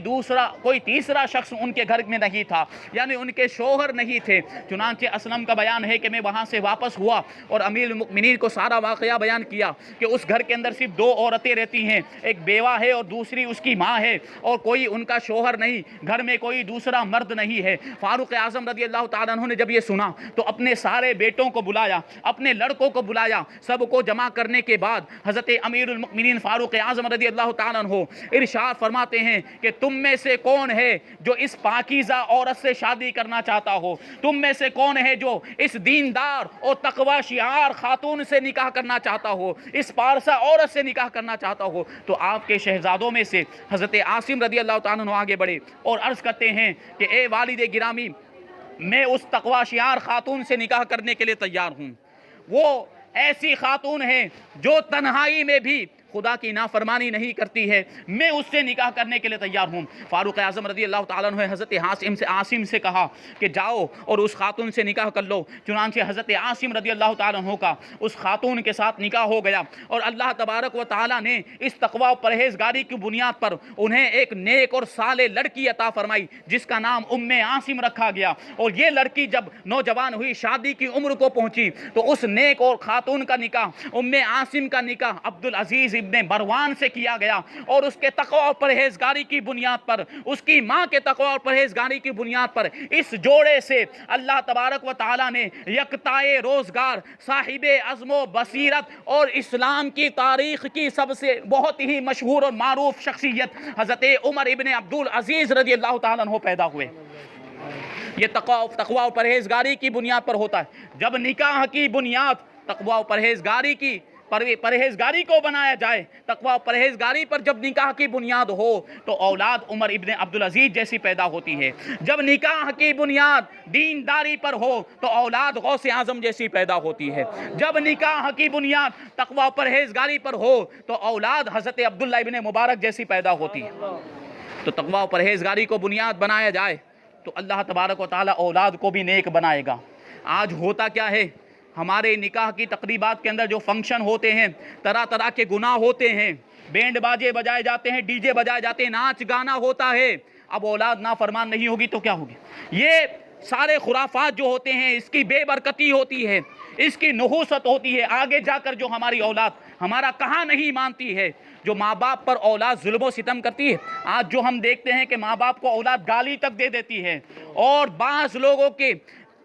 S1: تیسرا شخص ان کے گھر میں نہیں تھا، یعنی ان کے شوہر نہیں تھے۔ چنانچہ اسلم کا بیان ہے کہ میں وہاں سے واپس ہوا اور امیر المؤمنین کو سارا واقعہ بیان کیا کہ اس گھر کے اندر صرف 2 عورتیں رہتی ہیں، ایک بیوہ ہے اور دوسری اس کی ماں ہے، اور کوئی ان کا شوہر نہیں، گھر میں کوئی دوسرا مرد نہیں ہے۔ فاروق اعظم رضی اللہ تعالیٰ عنہ نے جب یہ سنا تو اپنے سارے بیٹوں کو بلایا، اپنے لڑکوں کو بلایا، سب کو جمع کرنے کے بعد حضرت امیر المؤمنین فاروق اعظم رضی اللہ تعالیٰ عنہ ارشاد فرماتے ہیں کہ تم میں سے کون ہے جو اس پاکیزہ عورت سے شادی کرنا چاہتا ہو؟ تم میں سے کون ہے جو اس دیندار اور تقوی شعار خاتون سے نکاح کرنا چاہتا ہو، اس پارسا عورت سے نکاح کرنا چاہتا ہو؟ تو آپ کے شہزادوں میں سے حضرت عاصم رضی اللہ تعالیٰ عنہ آگے بڑھے اور عرض کرتے ہیں کہ اے والد گرامی، میں اس تقوی شعار خاتون سے نکاح کرنے کے لیے تیار ہوں۔ وہ ایسی خاتون ہے جو تنہائی میں بھی خدا کی نافرمانی نہیں کرتی ہے، میں اس سے نکاح کرنے کے لیے تیار ہوں۔ فاروق اعظم رضی اللہ تعالیٰ عنہ حضرت عاصم سے کہا کہ جاؤ اور اس خاتون سے نکاح کر لو۔ چنانچہ حضرت عاصم رضی اللہ تعالیٰ عنہ کا اس خاتون کے ساتھ نکاح ہو گیا، اور اللہ تبارک و تعالیٰ نے اس تقوی و پرہیزگاری کی بنیاد پر انہیں ایک نیک اور صالح لڑکی عطا فرمائی جس کا نام عاصم رکھا گیا۔ اور یہ لڑکی جب نوجوان ہوئی، شادی کی عمر کو پہنچی، تو اس نیک اور خاتون کا نکاح عاصم کا نکاح عبدالعزیز ابن مروان سے کیا گیا، اور اس کے تقوی و پرہیزگاری کی بنیاد پر، اس کی ماں کے تقوی و پرہیزگاری کی بنیاد پر اس جوڑے سے اللہ تبارک و تعالیٰ نے یکتائے روزگار، صاحب عزم و بصیرت اور اسلام کی تاریخ کی سب سے بہت ہی مشہور اور معروف شخصیت حضرت عمر ابن عبدالعزیز رضی اللہ تعالیٰ عنہ پیدا ہوئے۔ یہ تقوی و پرہیزگاری کی بنیاد پر ہوتا ہے۔ جب نکاح کی بنیاد تقوی و پرہیزگاری کو بنایا جائے، تقوی و پرہیزگاری پر جب نکاح کی بنیاد ہو تو اولاد عمر ابن عبدالعزیز جیسی پیدا ہوتی ہے۔ جب نکاح کی بنیاد دینداری پر ہو تو اولاد غوث اعظم جیسی پیدا ہوتی ہے۔ جب نکاح کی بنیاد تقوی و پرہیزگاری پر ہو تو اولاد حضرت عبداللہ ابن مبارک جیسی پیدا ہوتی ہے۔ تو تقوی و پرہیزگاری کو بنیاد بنایا جائے تو اللہ تبارک و تعالیٰ اولاد کو بھی نیک بنائے گا۔ آج ہوتا کیا ہے، ہمارے نکاح کی تقریبات کے اندر جو فنکشن ہوتے ہیں، طرح طرح کے گناہ ہوتے ہیں، بینڈ باجے بجائے جاتے ہیں، ڈی جے بجائے جاتے ہیں، ناچ گانا ہوتا ہے۔ اب اولاد نافرمان نہیں ہوگی تو کیا ہوگی؟ یہ سارے خرافات جو ہوتے ہیں، اس کی بے برکتی ہوتی ہے، اس کی نحوست ہوتی ہے۔ آگے جا کر جو ہماری اولاد ہمارا کہاں نہیں مانتی ہے، جو ماں باپ پر اولاد ظلم و ستم کرتی ہے، آج جو ہم دیکھتے ہیں کہ ماں باپ کو اولاد گالی تک دے دیتی ہے، اور بعض لوگوں کے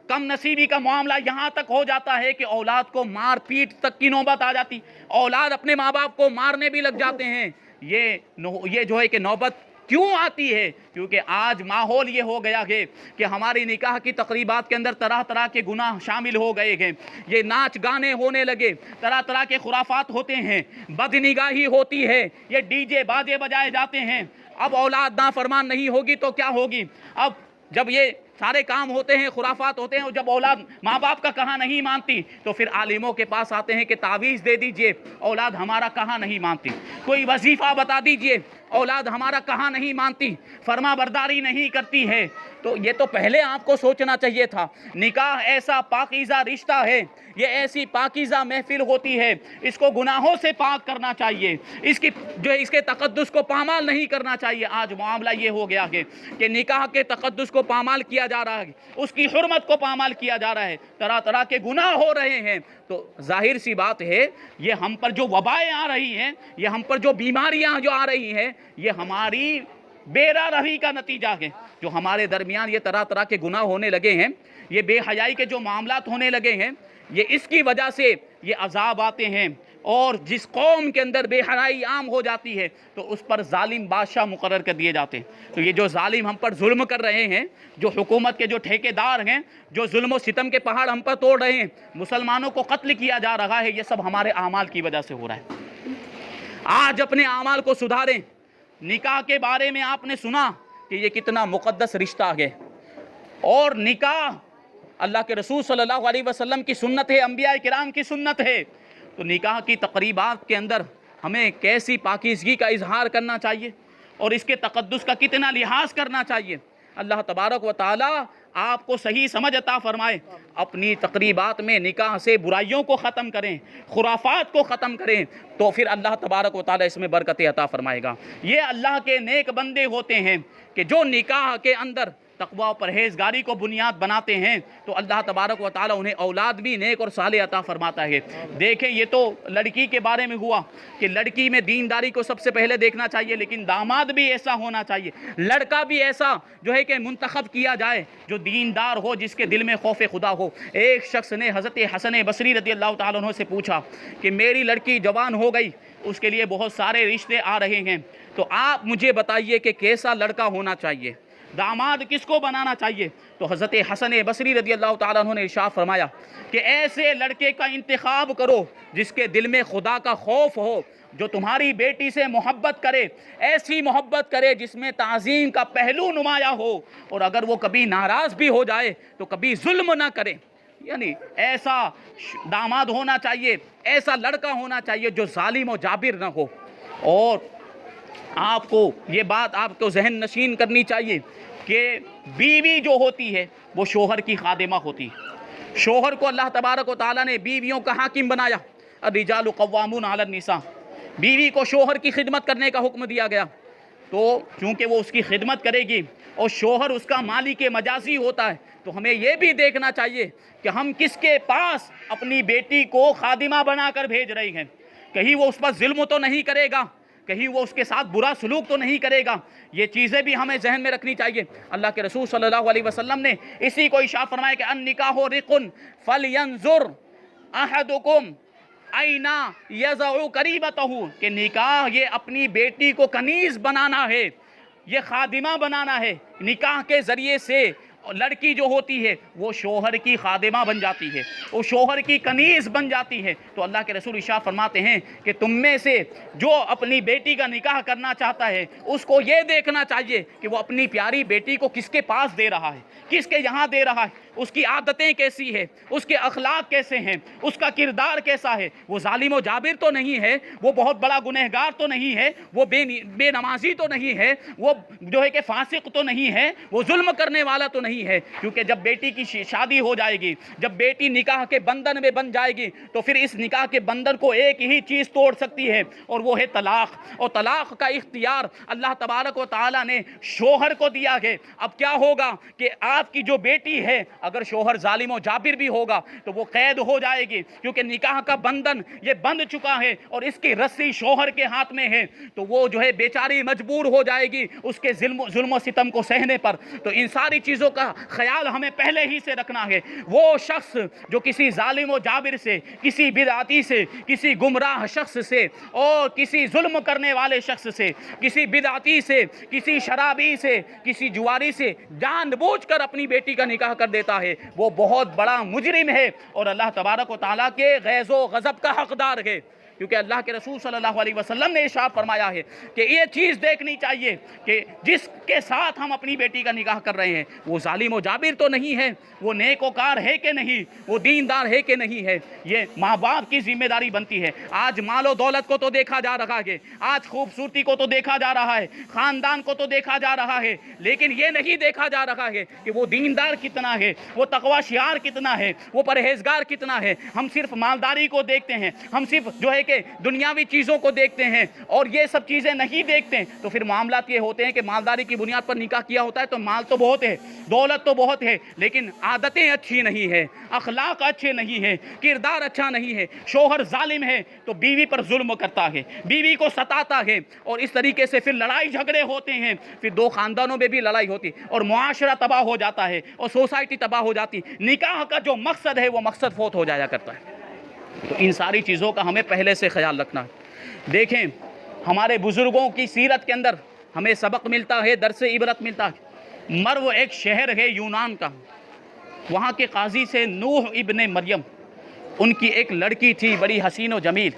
S1: کم نصیبی کا معاملہ یہاں تک ہو جاتا ہے کہ اولاد کو مار پیٹ تک کی نوبت آ جاتی، اولاد اپنے ماں باپ کو مارنے بھی لگ جاتے ہیں۔ یہ جو ہے کہ نوبت کیوں آتی ہے؟ کیونکہ آج ماحول یہ ہو گیا ہے کہ ہماری نکاح کی تقریبات کے اندر طرح طرح کے گناہ شامل ہو گئے ہیں، یہ ناچ گانے ہونے لگے، طرح طرح کے خرافات ہوتے ہیں، بدنگاہی ہوتی ہے، یہ ڈی جے باجے بجائے جاتے ہیں۔ اب اولاد نافرمان نہیں ہوگی تو کیا ہوگی؟ اب جب یہ سارے کام ہوتے ہیں، خرافات ہوتے ہیں، اور جب اولاد ماں باپ کا کہاں نہیں مانتی تو پھر عالموں کے پاس آتے ہیں کہ تعویذ دے دیجئے، اولاد ہمارا کہاں نہیں مانتی، کوئی وظیفہ بتا دیجئے، اولاد ہمارا کہاں نہیں مانتی، فرما برداری نہیں کرتی ہے، تو یہ تو پہلے آپ کو سوچنا چاہیے تھا۔ نکاح ایسا پاکیزہ رشتہ ہے، یہ ایسی پاکیزہ محفل ہوتی ہے، اس کو گناہوں سے پاک کرنا چاہیے، اس کے تقدس کو پامال نہیں کرنا چاہیے۔ آج معاملہ یہ ہو گیا ہے کہ نکاح کے تقدس کو پامال کیا جا رہا ہے، اس کی حرمت کو پامال کیا جا رہا ہے، طرح طرح کے گناہ ہو رہے ہیں۔ تو ظاہر سی بات ہے یہ ہم پر جو وبائیں آ رہی ہیں، یہ ہم پر جو بیماریاں جو آ رہی ہیں، یہ ہماری بے راہ روی کا نتیجہ ہے۔ جو ہمارے درمیان یہ طرح طرح کے گناہ ہونے لگے ہیں، یہ بے حیائی کے جو معاملات ہونے لگے ہیں، یہ اس کی وجہ سے یہ عذاب آتے ہیں۔ اور جس قوم کے اندر بے حیائی عام ہو جاتی ہے تو اس پر ظالم بادشاہ مقرر کر دیے جاتے ہیں۔ تو یہ جو ظالم ہم پر ظلم کر رہے ہیں، جو حکومت کے جو ٹھیکیدار ہیں، جو ظلم و ستم کے پہاڑ ہم پر توڑ رہے ہیں، مسلمانوں کو قتل کیا جا رہا ہے، یہ سب ہمارے اعمال کی وجہ سے ہو رہا ہے۔ آج اپنے اعمال کو سدھاریں۔ نکاح کے بارے میں آپ نے سنا کہ یہ کتنا مقدس رشتہ ہے، اور نکاح اللہ کے رسول صلی اللہ علیہ وسلم کی سنت ہے، انبیاء کرام کی سنت ہے۔ تو نکاح کی تقریبات کے اندر ہمیں کیسی پاکیزگی کا اظہار کرنا چاہیے اور اس کے تقدس کا کتنا لحاظ کرنا چاہیے۔ اللہ تبارک و تعالی آپ کو صحیح سمجھ عطا فرمائے۔ اپنی تقریبات میں نکاح سے برائیوں کو ختم کریں، خرافات کو ختم کریں، تو پھر اللہ تبارک و تعالی اس میں برکت عطا فرمائے گا۔ یہ اللہ کے نیک بندے ہوتے ہیں کہ جو نکاح کے اندر تقوی و پرہیزگاری کو بنیاد بناتے ہیں، تو اللہ تبارک و تعالی انہیں اولاد بھی نیک اور صالح عطا فرماتا ہے۔ دیکھیں، یہ تو لڑکی کے بارے میں ہوا کہ لڑکی میں دینداری کو سب سے پہلے دیکھنا چاہیے، لیکن داماد بھی ایسا ہونا چاہیے، لڑکا بھی ایسا جو ہے کہ منتخب کیا جائے جو دیندار ہو، جس کے دل میں خوف خدا ہو۔ ایک شخص نے حضرت حسن بصری رضی اللہ تعالیٰ عنہ سے پوچھا کہ میری لڑکی جوان ہو گئی، اس کے لیے بہت سارے رشتے آ رہے ہیں، تو آپ مجھے بتائیے کہ کیسا لڑکا ہونا چاہیے، داماد کس کو بنانا چاہیے؟ تو حضرت حسن بصری رضی اللہ تعالیٰ عنہ نے ارشاد فرمایا کہ ایسے لڑکے کا انتخاب کرو جس کے دل میں خدا کا خوف ہو، جو تمہاری بیٹی سے محبت کرے، ایسی محبت کرے جس میں تعظیم کا پہلو نمایاں ہو، اور اگر وہ کبھی ناراض بھی ہو جائے تو کبھی ظلم نہ کرے۔ یعنی ایسا داماد ہونا چاہیے، ایسا لڑکا ہونا چاہیے جو ظالم و جابر نہ ہو۔ اور آپ کو یہ بات آپ کو ذہن نشین کرنی چاہیے کہ بیوی جو ہوتی ہے وہ شوہر کی خادمہ ہوتی ہے۔ شوہر کو اللہ تبارک و تعالیٰ نے بیویوں کا حاکم بنایا، الرجال قوامون علی النساء۔ بیوی کو شوہر کی خدمت کرنے کا حکم دیا گیا، تو چونکہ وہ اس کی خدمت کرے گی اور شوہر اس کا مالک مجازی ہوتا ہے، تو ہمیں یہ بھی دیکھنا چاہیے کہ ہم کس کے پاس اپنی بیٹی کو خادمہ بنا کر بھیج رہے ہیں۔ کہیں وہ اس پر ظلم تو نہیں کرے گا، کہیں وہ اس کے ساتھ برا سلوک تو نہیں کرے گا۔ یہ چیزیں بھی ہمیں ذہن میں رکھنی چاہیے۔ اللہ کے رسول صلی اللہ علیہ وسلم نے اسی کو ارشاد فرمایا کہ النکاح رق فلینظر احدکم این یضع قریبتہ، کہ نکاح یہ اپنی بیٹی کو کنیز بنانا ہے، یہ خادمہ بنانا ہے۔ نکاح کے ذریعے سے لڑکی جو ہوتی ہے وہ شوہر کی خادمہ بن جاتی ہے، وہ شوہر کی کنیز بن جاتی ہے۔ تو اللہ کے رسول ارشاد فرماتے ہیں کہ تم میں سے جو اپنی بیٹی کا نکاح کرنا چاہتا ہے اس کو یہ دیکھنا چاہیے کہ وہ اپنی پیاری بیٹی کو کس کے پاس دے رہا ہے، کس کے یہاں دے رہا ہے، اس کی عادتیں کیسی ہے، اس کے اخلاق کیسے ہیں، اس کا کردار کیسا ہے۔ وہ ظالم و جابر تو نہیں ہے، وہ بہت بڑا گنہگار تو نہیں ہے، وہ بے نمازی تو نہیں ہے، وہ جو ہے کہ فاسق تو نہیں ہے، وہ ظلم کرنے والا تو نہیں ہے۔ کیونکہ جب بیٹی کی شادی ہو جائے گی، جب بیٹی نکاح کے بندھن میں بن جائے گی، تو پھر اس نکاح کے بندھن کو ایک ہی چیز توڑ سکتی ہے، اور وہ ہے طلاق۔ اور طلاق کا اختیار اللہ تبارک و تعالیٰ نے شوہر کو دیا ہے۔ اب کیا ہوگا کہ آپ کی جو بیٹی ہے، اگر شوہر ظالم و جابر بھی ہوگا تو وہ قید ہو جائے گی، کیونکہ نکاح کا بندھن یہ بند چکا ہے اور اس کی رسی شوہر کے ہاتھ میں ہے، تو وہ جو ہے بیچاری مجبور ہو جائے گی اس کے ظلم و ستم کو سہنے پر۔ تو ان ساری چیزوں کا خیال ہمیں پہلے ہی سے رکھنا ہے۔ وہ شخص جو کسی ظالم و جابر سے، کسی بدعتی سے، کسی گمراہ شخص سے، اور کسی ظلم کرنے والے شخص سے، کسی بدعتی سے، کسی شرابی سے، کسی جواری سے جان بوجھ کر اپنی بیٹی کا نکاح کر دیتا ہے، وہ بہت بڑا مجرم ہے اور اللہ تبارک و تعالیٰ کے غیظ و غضب کا حقدار ہے۔ کیونکہ اللہ کے رسول صلی اللہ علیہ وسلم نے ارشاد فرمایا ہے کہ یہ چیز دیکھنی چاہیے کہ جس کے ساتھ ہم اپنی بیٹی کا نکاح کر رہے ہیں وہ ظالم و جابر تو نہیں ہے، وہ نیک و کار ہے کہ نہیں، وہ دیندار ہے کہ نہیں ہے۔ یہ ماں باپ کی ذمہ داری بنتی ہے۔ آج مال و دولت کو تو دیکھا جا رہا ہے، آج خوبصورتی کو تو دیکھا جا رہا ہے، خاندان کو تو دیکھا جا رہا ہے، لیکن یہ نہیں دیکھا جا رہا ہے کہ وہ دیندار کتنا ہے، وہ تقوی شعار کتنا ہے، وہ پرہیزگار کتنا ہے۔ ہم صرف مالداری کو دیکھتے ہیں، ہم صرف جو ہے کہ دنیاوی چیزوں کو دیکھتے ہیں اور یہ سب چیزیں نہیں دیکھتے، تو پھر معاملات یہ ہوتے ہیں کہ مالداری کی بنیاد پر نکاح کیا ہوتا ہے تو مال تو بہت ہے، دولت تو بہت ہے، لیکن عادتیں اچھی نہیں ہے، اخلاق اچھے نہیں ہے، کردار اچھا نہیں ہے، شوہر ظالم ہے تو بیوی پر ظلم کرتا ہے، بیوی کو ستاتا ہے، اور اس طریقے سے پھر لڑائی جھگڑے ہوتے ہیں، پھر دو خاندانوں میں بھی لڑائی ہوتی اور معاشرہ تباہ ہو جاتا ہے اور سوسائٹی تباہ ہو جاتی۔ نکاح کا جو مقصد ہے وہ مقصد فوت ہو جایا کرتا ہے۔ تو ان ساری چیزوں کا ہمیں پہلے سے خیال رکھنا ہے۔ دیکھیں ہمارے بزرگوں کی سیرت کے اندر ہمیں سبق ملتا ہے، درس عبرت ملتا ہے۔ مرو ایک شہر ہے یونان کا، وہاں کے قاضی سے نوح ابن مریم، ان کی ایک لڑکی تھی بڑی حسین و جمیل۔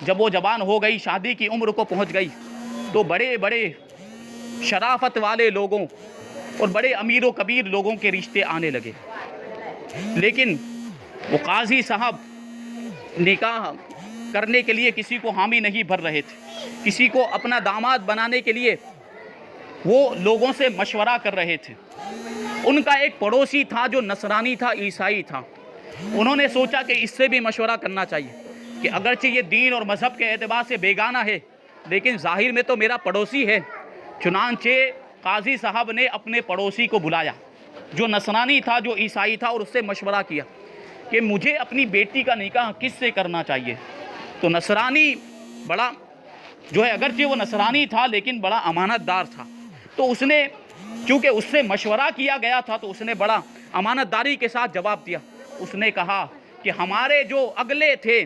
S1: جب وہ جوان ہو گئی، شادی کی عمر کو پہنچ گئی، تو بڑے بڑے شرافت والے لوگوں اور بڑے امیر و کبیر لوگوں کے رشتے آنے لگے، لیکن وہ قاضی صاحب نکاح کرنے کے لیے کسی کو حامی نہیں بھر رہے تھے، کسی کو اپنا داماد بنانے کے لیے وہ لوگوں سے مشورہ کر رہے تھے۔ ان کا ایک پڑوسی تھا جو نصرانی تھا، عیسائی تھا۔ انہوں نے سوچا کہ اس سے بھی مشورہ کرنا چاہیے کہ اگرچہ یہ دین اور مذہب کے اعتبار سے بیگانہ ہے لیکن ظاہر میں تو میرا پڑوسی ہے۔ چنانچہ قاضی صاحب نے اپنے پڑوسی کو بلایا جو نصرانی تھا، جو عیسائی تھا، اور اس سے مشورہ کیا کہ مجھے اپنی بیٹی کا نکاح کس سے کرنا چاہیے۔ تو نصرانی بڑا جو ہے، اگرچہ وہ نصرانی تھا لیکن بڑا امانت دار تھا، تو اس نے چونکہ اس سے مشورہ کیا گیا تھا تو اس نے بڑا امانت داری کے ساتھ جواب دیا۔ اس نے کہا کہ ہمارے جو اگلے تھے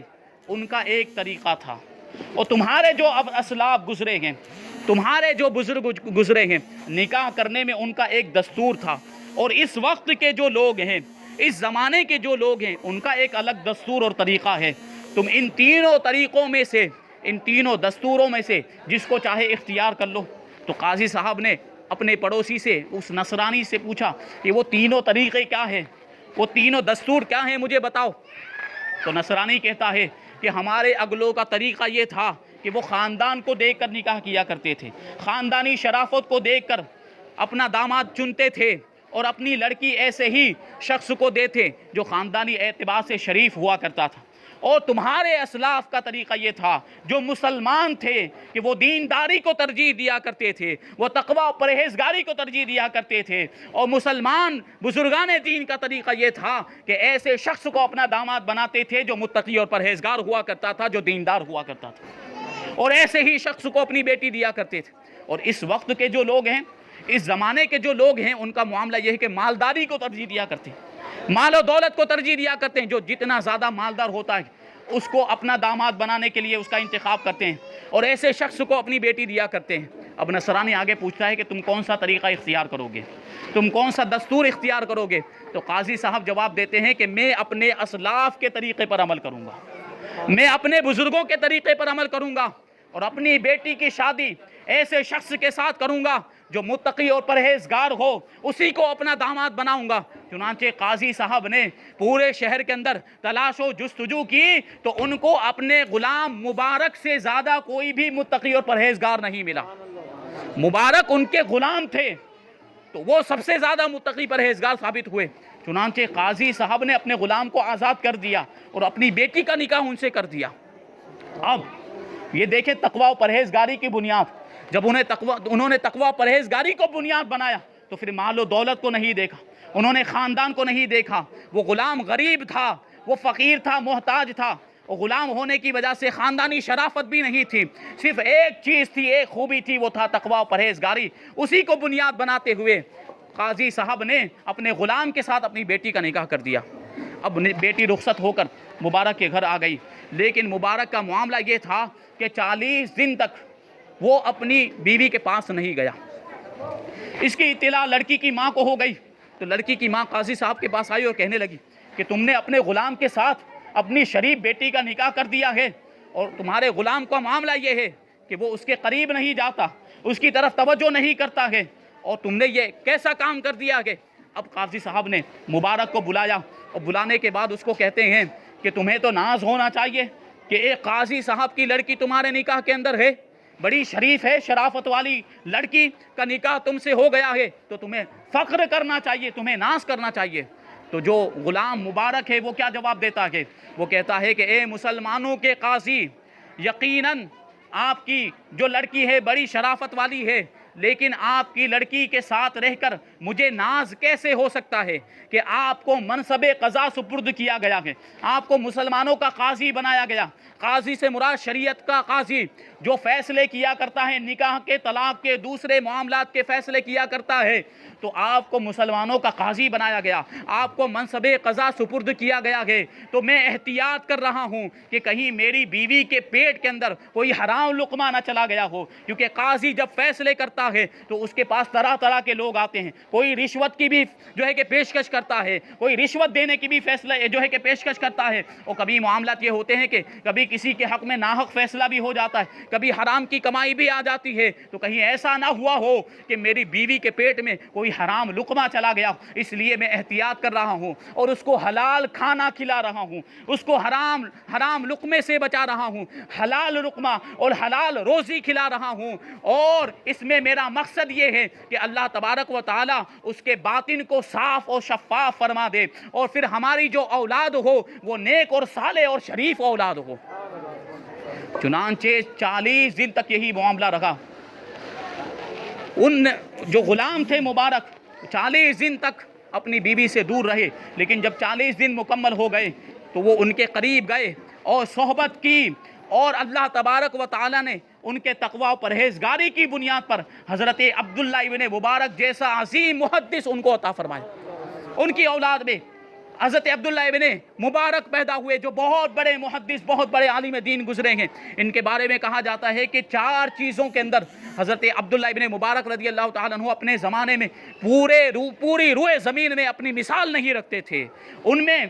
S1: ان کا ایک طریقہ تھا، اور تمہارے جو اب اسلاف گزرے ہیں، تمہارے جو بزرگ گزرے ہیں، نکاح کرنے میں ان کا ایک دستور تھا، اور اس وقت کے جو لوگ ہیں، اس زمانے کے جو لوگ ہیں، ان کا ایک الگ دستور اور طریقہ ہے۔ تم ان تینوں طریقوں میں سے، ان تینوں دستوروں میں سے جس کو چاہے اختیار کر لو۔ تو قاضی صاحب نے اپنے پڑوسی سے، اس نصرانی سے پوچھا کہ وہ تینوں طریقے کیا ہیں، وہ تینوں دستور کیا ہیں، مجھے بتاؤ۔ تو نصرانی کہتا ہے کہ ہمارے اگلوں کا طریقہ یہ تھا کہ وہ خاندان کو دیکھ کر نکاح کیا کرتے تھے، خاندانی شرافت کو دیکھ کر اپنا داماد چنتے تھے، اور اپنی لڑکی ایسے ہی شخص کو دیتے جو خاندانی اعتبار سے شریف ہوا کرتا تھا۔ اور تمہارے اسلاف کا طریقہ یہ تھا جو مسلمان تھے کہ وہ دینداری کو ترجیح دیا کرتے تھے، وہ تقوی و پرہیزگاری کو ترجیح دیا کرتے تھے، اور مسلمان بزرگان دین کا طریقہ یہ تھا کہ ایسے شخص کو اپنا داماد بناتے تھے جو متقی اور پرہیزگار ہوا کرتا تھا، جو دیندار ہوا کرتا تھا، اور ایسے ہی شخص کو اپنی بیٹی دیا کرتے تھے۔ اور اس وقت کے جو لوگ ہیں، اس زمانے کے جو لوگ ہیں، ان کا معاملہ یہ ہے کہ مالداری کو ترجیح دیا کرتے ہیں، مال و دولت کو ترجیح دیا کرتے ہیں۔ جو جتنا زیادہ مالدار ہوتا ہے اس کو اپنا داماد بنانے کے لیے اس کا انتخاب کرتے ہیں، اور ایسے شخص کو اپنی بیٹی دیا کرتے ہیں۔ اب نصرانی آگے پوچھتا ہے کہ تم کون سا طریقہ اختیار کرو گے، تم کون سا دستور اختیار کرو گے؟ تو قاضی صاحب جواب دیتے ہیں کہ میں اپنے اسلاف کے طریقے پر عمل کروں گا، میں اپنے بزرگوں کے طریقے پر عمل کروں گا، اور اپنی بیٹی کی شادی ایسے شخص کے ساتھ کروں گا جو متقی اور پرہیزگار ہو، اسی کو اپنا داماد بناؤں گا۔ چنانچہ قاضی صاحب نے پورے شہر کے اندر تلاش و جستجو کی تو ان کو اپنے غلام مبارک سے زیادہ کوئی بھی متقی اور پرہیزگار نہیں ملا۔ مبارک ان کے غلام تھے تو وہ سب سے زیادہ متقی پرہیزگار ثابت ہوئے۔ چنانچہ قاضی صاحب نے اپنے غلام کو آزاد کر دیا اور اپنی بیٹی کا نکاح ان سے کر دیا۔ اب یہ دیکھیں تقوی و پرہیزگاری کی بنیاد، جب انہوں نے تقوی و پرہیزگاری کو بنیاد بنایا تو پھر مال و دولت کو نہیں دیکھا، انہوں نے خاندان کو نہیں دیکھا۔ وہ غلام غریب تھا، وہ فقیر تھا، محتاج تھا، اور غلام ہونے کی وجہ سے خاندانی شرافت بھی نہیں تھی، صرف ایک چیز تھی، ایک خوبی تھی، وہ تھا تقوی و پرہیزگاری۔ اسی کو بنیاد بناتے ہوئے قاضی صاحب نے اپنے غلام کے ساتھ اپنی بیٹی کا نکاح کر دیا۔ اب بیٹی رخصت ہو کر مبارک کے گھر آ گئی، لیکن مبارک کا معاملہ یہ تھا کہ 40 دن تک وہ اپنی بیوی کے پاس نہیں گیا۔ اس کی اطلاع لڑکی کی ماں کو ہو گئی تو لڑکی کی ماں قاضی صاحب کے پاس آئی اور کہنے لگی کہ تم نے اپنے غلام کے ساتھ اپنی شریف بیٹی کا نکاح کر دیا ہے، اور تمہارے غلام کا معاملہ یہ ہے کہ وہ اس کے قریب نہیں جاتا، اس کی طرف توجہ نہیں کرتا ہے، اور تم نے یہ کیسا کام کر دیا ہے۔ اب قاضی صاحب نے مبارک کو بلایا، اور بلانے کے بعد اس کو کہتے ہیں کہ تمہیں تو ناز ہونا چاہیے کہ ایک قاضی صاحب کی لڑکی تمہارے نکاح کے اندر ہے، بڑی شریف ہے، شرافت والی لڑکی کا نکاح تم سے ہو گیا ہے، تو تمہیں فخر کرنا چاہیے، تمہیں ناز کرنا چاہیے۔ تو جو غلام مبارک ہے وہ کیا جواب دیتا ہے؟ وہ کہتا ہے کہ اے مسلمانوں کے قاضی، یقیناً آپ کی جو لڑکی ہے بڑی شرافت والی ہے، لیکن آپ کی لڑکی کے ساتھ رہ کر مجھے ناز کیسے ہو سکتا ہے کہ آپ کو منصب قضا سپرد کیا گیا ہے، آپ کو مسلمانوں کا قاضی بنایا گیا۔ قاضی سے مراد شریعت کا قاضی، جو فیصلے کیا کرتا ہے، نکاح کے، طلاق کے، دوسرے معاملات کے فیصلے کیا کرتا ہے، تو آپ کو مسلمانوں کا قاضی بنایا گیا، آپ کو منصب قضا سپرد کیا گیا ہے۔ تو میں احتیاط کر رہا ہوں کہ کہیں میری بیوی کے پیٹ کے اندر کوئی حرام لقمہ نہ چلا گیا ہو، کیونکہ قاضی جب فیصلے کرتا ہے تو اس کے پاس طرح طرح کے لوگ آتے ہیں، کوئی رشوت کی بھی جو ہے کہ پیشکش کرتا ہے، کوئی رشوت دینے کی بھی فیصلہ جو ہے کہ پیشکش کرتا ہے، اور کبھی معاملات یہ ہوتے ہیں کہ کبھی کسی کے حق میں ناحق فیصلہ بھی ہو جاتا ہے، کبھی حرام کی کمائی بھی آ جاتی ہے۔ تو کہیں ایسا نہ ہوا ہو کہ میری بیوی کے پیٹ میں کوئی حرام لقمہ چلا گیا، اس لیے میں احتیاط کر رہا ہوں اور اس کو حلال کھانا کھلا رہا ہوں، اس کو حرام لقمے سے بچا رہا ہوں، حلال لقمہ اور حلال روزی کھلا رہا ہوں، اور اس میں میرا مقصد یہ ہے کہ اللہ تبارک و تعالی اس کے باطن کو صاف اور شفاف فرما دے، اور پھر ہماری جو اولاد ہو وہ نیک اور صالح اور شریف اولاد ہو۔ چنانچہ 40 دن تک یہی معاملہ رہا۔ ان جو غلام تھے مبارک 40 دن تک اپنی بیوی سے دور رہے، لیکن جب 40 دن مکمل ہو گئے تو وہ ان کے قریب گئے اور صحبت کی، اور اللہ تبارک و تعالی نے ان کے تقوی و پرہیزگاری کی بنیاد پر حضرت عبداللہ ابن مبارک جیسا عظیم محدث ان کو عطا فرمائے۔ ان کی اولاد میں حضرت عبداللہ ابن مبارک پیدا ہوئے، جو بہت بڑے محدث، بہت بڑے عالم دین گزرے ہیں۔ ان کے بارے میں کہا جاتا ہے کہ 4 چیزوں کے اندر حضرت عبداللہ ابن مبارک رضی اللہ تعالیٰ عنہ اپنے زمانے میں پوری روئے زمین میں اپنی مثال نہیں رکھتے تھے۔ ان میں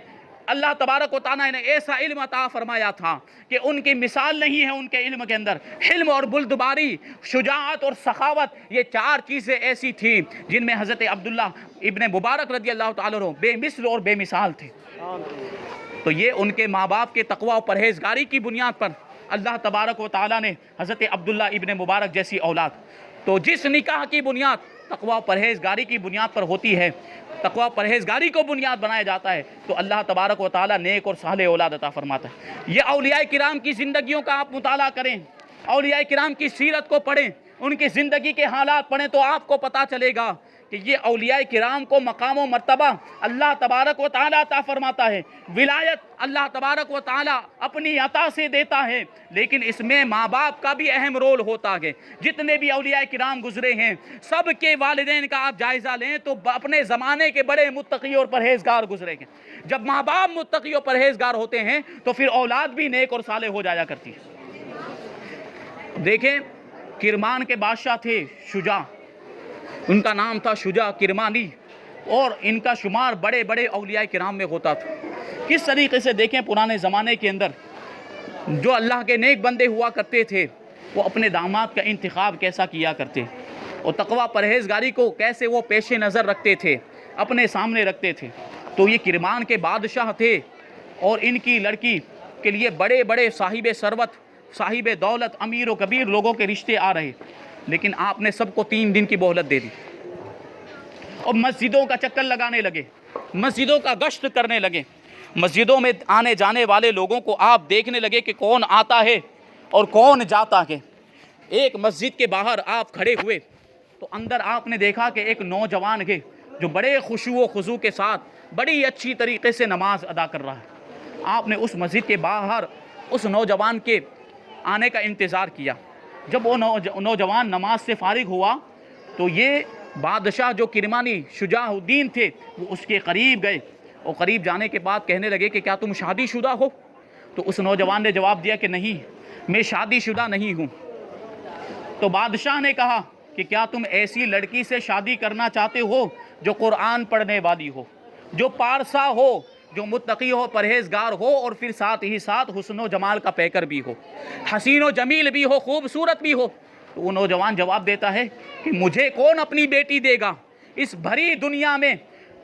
S1: اللہ تبارک و تعالیٰ نے ایسا علم عطا فرمایا تھا کہ ان کی مثال نہیں ہے ان کے علم کے اندر۔ حلم اور بلدباری، شجاعت اور سخاوت، یہ 4 چیزیں ایسی تھیں جن میں حضرت عبداللہ ابن مبارک رضی اللہ تعالیٰ عنہ بے مثل اور بے مثال تھے۔ تو یہ ان کے ماں باپ کے تقوی و پرہیزگاری کی بنیاد پر اللہ تبارک و تعالیٰ نے حضرت عبداللہ ابن مبارک جیسی اولاد۔ تو جس نکاح کی بنیاد تقوی و پرہیزگاری کی بنیاد پر ہوتی ہے، تقوی و پرہیزگاری کو بنیاد بنایا جاتا ہے، تو اللہ تبارک و تعالیٰ نیک اور صالح اولاد عطا فرماتا ہے۔ یہ اولیاء کرام کی زندگیوں کا آپ مطالعہ کریں، اولیاء کرام کی سیرت کو پڑھیں، ان کی زندگی کے حالات پڑھیں، تو آپ کو پتہ چلے گا کہ یہ اولیاء کرام کو مقام و مرتبہ اللہ تبارک و تعالیٰ عطا فرماتا ہے، ولایت اللہ تبارک و تعالیٰ اپنی عطا سے دیتا ہے، لیکن اس میں ماں باپ کا بھی اہم رول ہوتا ہے۔ جتنے بھی اولیاء کرام گزرے ہیں، سب کے والدین کا آپ جائزہ لیں تو اپنے زمانے کے بڑے متقی اور پرہیزگار گزرے ہیں۔ جب ماں باپ متقی اور پرہیزگار ہوتے ہیں تو پھر اولاد بھی نیک اور صالح ہو جایا کرتی ہے۔ دیکھیں، کرمان کے بادشاہ تھے شجاع، ان کا نام تھا شجاع کرمانی، اور ان کا شمار بڑے بڑے اولیاء کرام میں ہوتا تھا۔ کس طریقے سے دیکھیں پرانے زمانے کے اندر جو اللہ کے نیک بندے ہوا کرتے تھے، وہ اپنے داماد کا انتخاب کیسا کیا کرتے، اور تقوی پرہیزگاری کو کیسے وہ پیش نظر رکھتے تھے، اپنے سامنے رکھتے تھے۔ تو یہ کرمان کے بادشاہ تھے، اور ان کی لڑکی کے لیے بڑے بڑے صاحب ثروت، صاحب دولت، امیر و کبیر لوگوں کے رشتے آ رہے، لیکن آپ نے سب کو 3 دن کی مہلت دے دی، اور مسجدوں کا چکر لگانے لگے، مسجدوں کا گشت کرنے لگے، مسجدوں میں آنے جانے والے لوگوں کو آپ دیکھنے لگے کہ کون آتا ہے اور کون جاتا ہے۔ ایک مسجد کے باہر آپ کھڑے ہوئے تو اندر آپ نے دیکھا کہ ایک نوجوان ہے جو بڑے خشوع و خضوع کے ساتھ بڑی اچھی طریقے سے نماز ادا کر رہا ہے۔ آپ نے اس مسجد کے باہر اس نوجوان کے آنے کا انتظار کیا۔ جب وہ نوجوان نماز سے فارغ ہوا تو یہ بادشاہ جو کرمانی شجاع الدین تھے وہ اس کے قریب گئے، اور قریب جانے کے بعد کہنے لگے کہ کیا تم شادی شدہ ہو؟ تو اس نوجوان نے جواب دیا کہ نہیں، میں شادی شدہ نہیں ہوں۔ تو بادشاہ نے کہا کہ کیا تم ایسی لڑکی سے شادی کرنا چاہتے ہو جو قرآن پڑھنے والی ہو، جو پارسا ہو، جو متقی ہو، پرہیزگار ہو، اور پھر ساتھ ہی ساتھ حسن و جمال کا پیکر بھی ہو، حسین و جمیل بھی ہو، خوبصورت بھی ہو۔ تو وہ نوجوان جواب دیتا ہے کہ مجھے کون اپنی بیٹی دے گا؟ اس بھری دنیا میں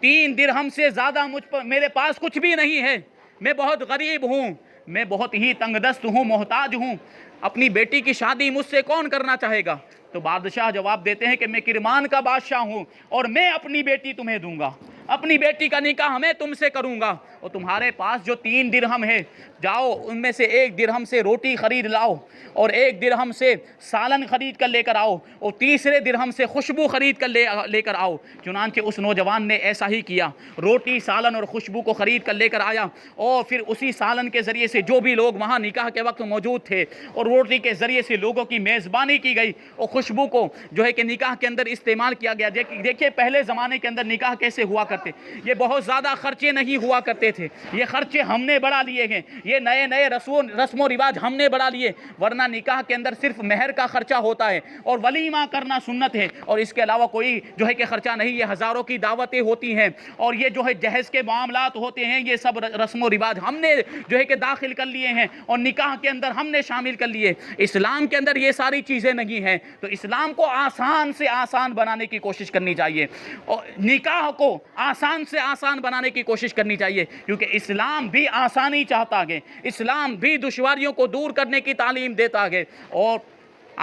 S1: 3 درہم سے زیادہ میرے پاس کچھ بھی نہیں ہے، میں بہت غریب ہوں، میں بہت ہی تنگ دست ہوں، محتاج ہوں، اپنی بیٹی کی شادی مجھ سے کون کرنا چاہے گا؟ تو بادشاہ جواب دیتے ہیں کہ میں کرمان کا بادشاہ ہوں اور میں اپنی بیٹی تمہیں دوں گا، اپنی بیٹی کا نکاح میں تم سے کروں گا، اور تمہارے پاس جو 3 درہم ہے، جاؤ ان میں سے 1 درہم سے روٹی خرید لاؤ، اور 1 درہم سے سالن خرید کر لے کر آؤ، اور تیسرے درہم سے خوشبو خرید کر لے کر آؤ۔ چنانچہ اس نوجوان نے ایسا ہی کیا، روٹی، سالن اور خوشبو کو خرید کر لے کر آیا، اور پھر اسی سالن کے ذریعے سے جو بھی لوگ وہاں نکاح کے وقت موجود تھے، اور روٹی کے ذریعے سے لوگوں کی میزبانی کی گئی، اور خوشبو کو جو ہے کہ نکاح کے اندر استعمال کیا گیا۔ دیکھیے پہلے زمانے کے اندر نکاح کیسے ہوا کرتے، یہ بہت زیادہ خرچے نہیں ہوا کرتے تھے، یہ خرچے ہم نے بڑھا لیے ہیں، یہ نئے نئے رسم و رواج ہم نے بڑھا لیے، ورنہ نکاح کے اندر صرف مہر کا خرچہ ہوتا ہے اور ولیمہ کرنا سنت ہے، اور اس کے علاوہ کوئی جو ہے کہ خرچہ نہیں۔ یہ ہزاروں کی دعوتیں ہوتی ہیں، اور یہ جو ہے جہیز کے معاملات ہوتے ہیں، یہ سب رسم و رواج ہم نے جو ہے کہ داخل کر لیے ہیں، اور نکاح کے اندر ہم نے شامل کر لیے۔ اسلام کے اندر یہ ساری چیزیں نہیں ہیں، تو اسلام کو آسان سے آسان بنانے کی کوشش کرنی چاہیے، اور نکاح کو آسان سے آسان بنانے کی کوشش کرنی چاہیے، کیونکہ اسلام بھی آسانی چاہتا ہے، اسلام بھی دشواریوں کو دور کرنے کی تعلیم دیتا ہے۔ اور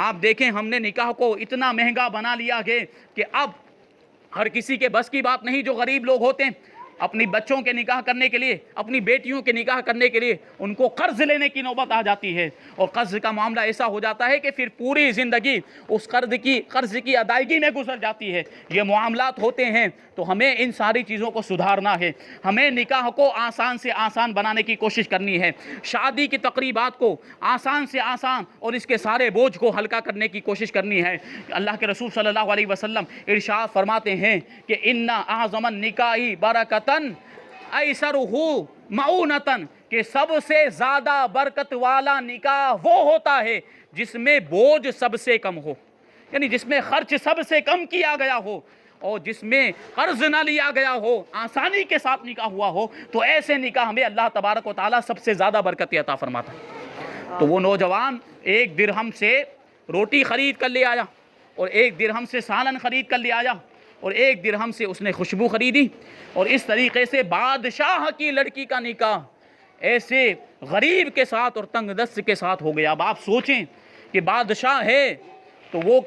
S1: آپ دیکھیں ہم نے نکاح کو اتنا مہنگا بنا لیا ہے کہ اب ہر کسی کے بس کی بات نہیں، جو غریب لوگ ہوتے ہیں اپنی بچوں کے نکاح کرنے کے لیے، اپنی بیٹیوں کے نکاح کرنے کے لیے ان کو قرض لینے کی نوبت آ جاتی ہے، اور قرض کا معاملہ ایسا ہو جاتا ہے کہ پھر پوری زندگی اس قرض کی ادائیگی میں گزر جاتی ہے۔ یہ معاملات ہوتے ہیں، تو ہمیں ان ساری چیزوں کو سدھارنا ہے، ہمیں نکاح کو آسان سے آسان بنانے کی کوشش کرنی ہے، شادی کی تقریبات کو آسان سے آسان اور اس کے سارے بوجھ کو ہلکا کرنے کی کوشش کرنی ہے۔ اللہ کے رسول صلی اللہ علیہ وسلم ارشاد فرماتے ہیں کہ ان اعظم النکاح برکۃ ایسرہ معونۃ، کہ سب سے زیادہ برکت والا نکاح وہ ہوتا ہے جس میں بوجھ سب سے کم ہو، یعنی جس میں خرچ سب سے کم کیا گیا ہو، اور جس میں قرض نہ لیا گیا ہو، آسانی کے ساتھ نکاح ہوا ہو، تو ایسے نکاح میں اللہ تبارک و تعالیٰ سب سے زیادہ برکت عطا فرماتا ہے۔ تو وہ نوجوان 1 درہم سے روٹی خرید کر لے آیا، اور 1 درہم سے سالن خرید کر لے آیا، اور 1 درہم سے اس نے خوشبو خریدی، اور اس طریقے سے بادشاہ کی لڑکی کا نکاح ایسے غریب کے ساتھ اور تنگ دست کے ساتھ ہو گیا۔ اب آپ سوچیں کہ بادشاہ ہے تو وہ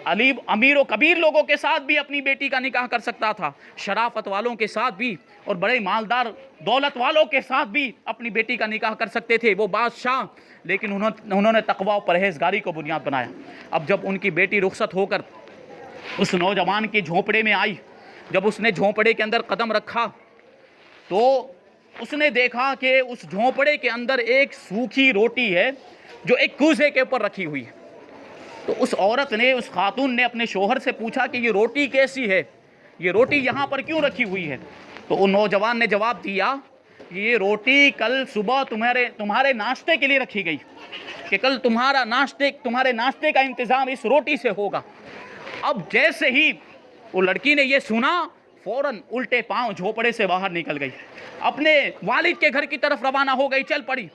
S1: امیر و کبیر لوگوں کے ساتھ بھی اپنی بیٹی کا نکاح کر سکتا تھا، شرافت والوں کے ساتھ بھی، اور بڑے مالدار دولت والوں کے ساتھ بھی اپنی بیٹی کا نکاح کر سکتے تھے وہ بادشاہ، لیکن انہوں نے تقوی و پرہیزگاری کو بنیاد بنایا۔ اب جب ان کی بیٹی رخصت ہو کر اس نوجوان کے جھونپڑے میں آئی، جب اس نے جھونپڑے کے اندر قدم رکھا تو اس نے دیکھا کہ اس جھونپڑے کے اندر ایک سوکھی روٹی ہے جو ایک کوزے کے اوپر رکھی ہوئی ہے۔ تو اس عورت نے، اس خاتون نے اپنے شوہر سے پوچھا کہ یہ روٹی کیسی ہے، یہ روٹی یہاں پر کیوں رکھی ہوئی ہے؟ تو ان نوجوان نے جواب دیا کہ یہ روٹی کل صبح تمہارے ناشتے کے لیے رکھی گئی، کہ کل تمہارے ناشتے کا انتظام اس روٹی سے ہوگا۔ اب جیسے ہی وہ لڑکی نے یہ سنا، فوراً الٹے پاؤں جھونپڑے سے باہر نکل گئی، اپنے والد کے گھر کی طرف روانہ ہو گئی، چل پڑی۔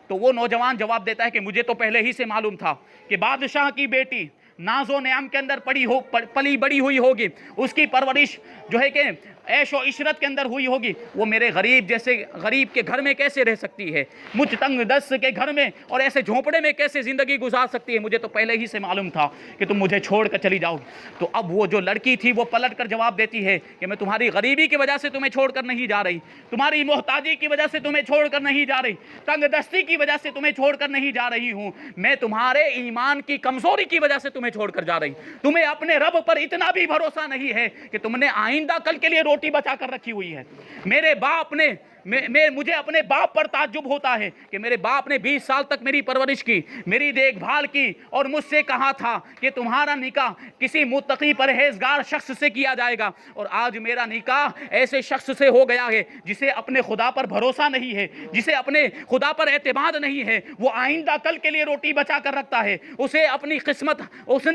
S1: تو وہ نوجوان جواب دیتا ہے کہ مجھے تو پہلے ہی سے معلوم تھا کہ بادشاہ کی بیٹی ناز و نعم کے اندر پلی بڑی ہوئی ہوگی، اس کی پرورش جو ہے کہ عیش و عشرت کے اندر ہوئی ہوگی، وہ میرے غریب کے گھر میں کیسے رہ سکتی ہے، مجھ تنگ دست کے گھر میں اور ایسے جھونپڑے میں کیسے زندگی گزار سکتی ہے، مجھے تو پہلے ہی سے معلوم تھا کہ تم مجھے چھوڑ کر چلی جاؤ گی۔ تو اب وہ جو لڑکی تھی وہ پلٹ کر جواب دیتی ہے کہ میں تمہاری غریبی کی وجہ سے تمہیں چھوڑ کر نہیں جا رہی، تمہاری محتاجی کی وجہ سے تمہیں چھوڑ کر نہیں جا رہی، تنگ دستی کی وجہ سے تمہیں چھوڑ کر نہیں جا رہی ہوں، میں تمہارے ایمان کی کمزوری کی وجہ سے تمہیں چھوڑ کر جا رہی، تمہیں اپنے رب پر اتنا بھی بھروسہ نہیں ہے کہ تم نے آئندہ کل کے لیے روٹی بچا کر رکھی ہوئی ہے۔ میرے باپ نے مجھے اپنے باپ پر تعجب ہوتا ہے کہ میرے باپ نے 20 سال تک میری پرورش کی، میری دیکھ بھال کی، اور مجھ سے کہا تھا کہ تمہارا نکاح کسی متقی پرہیزگار شخص سے کیا جائے گا، اور آج میرا نکاح ایسے شخص سے ہو گیا ہے جسے اپنے خدا پر بھروسہ نہیں ہے، جسے اپنے خدا پر اعتماد نہیں ہے، وہ آئندہ کل کے لیے روٹی بچا کر رکھتا ہے، اس نے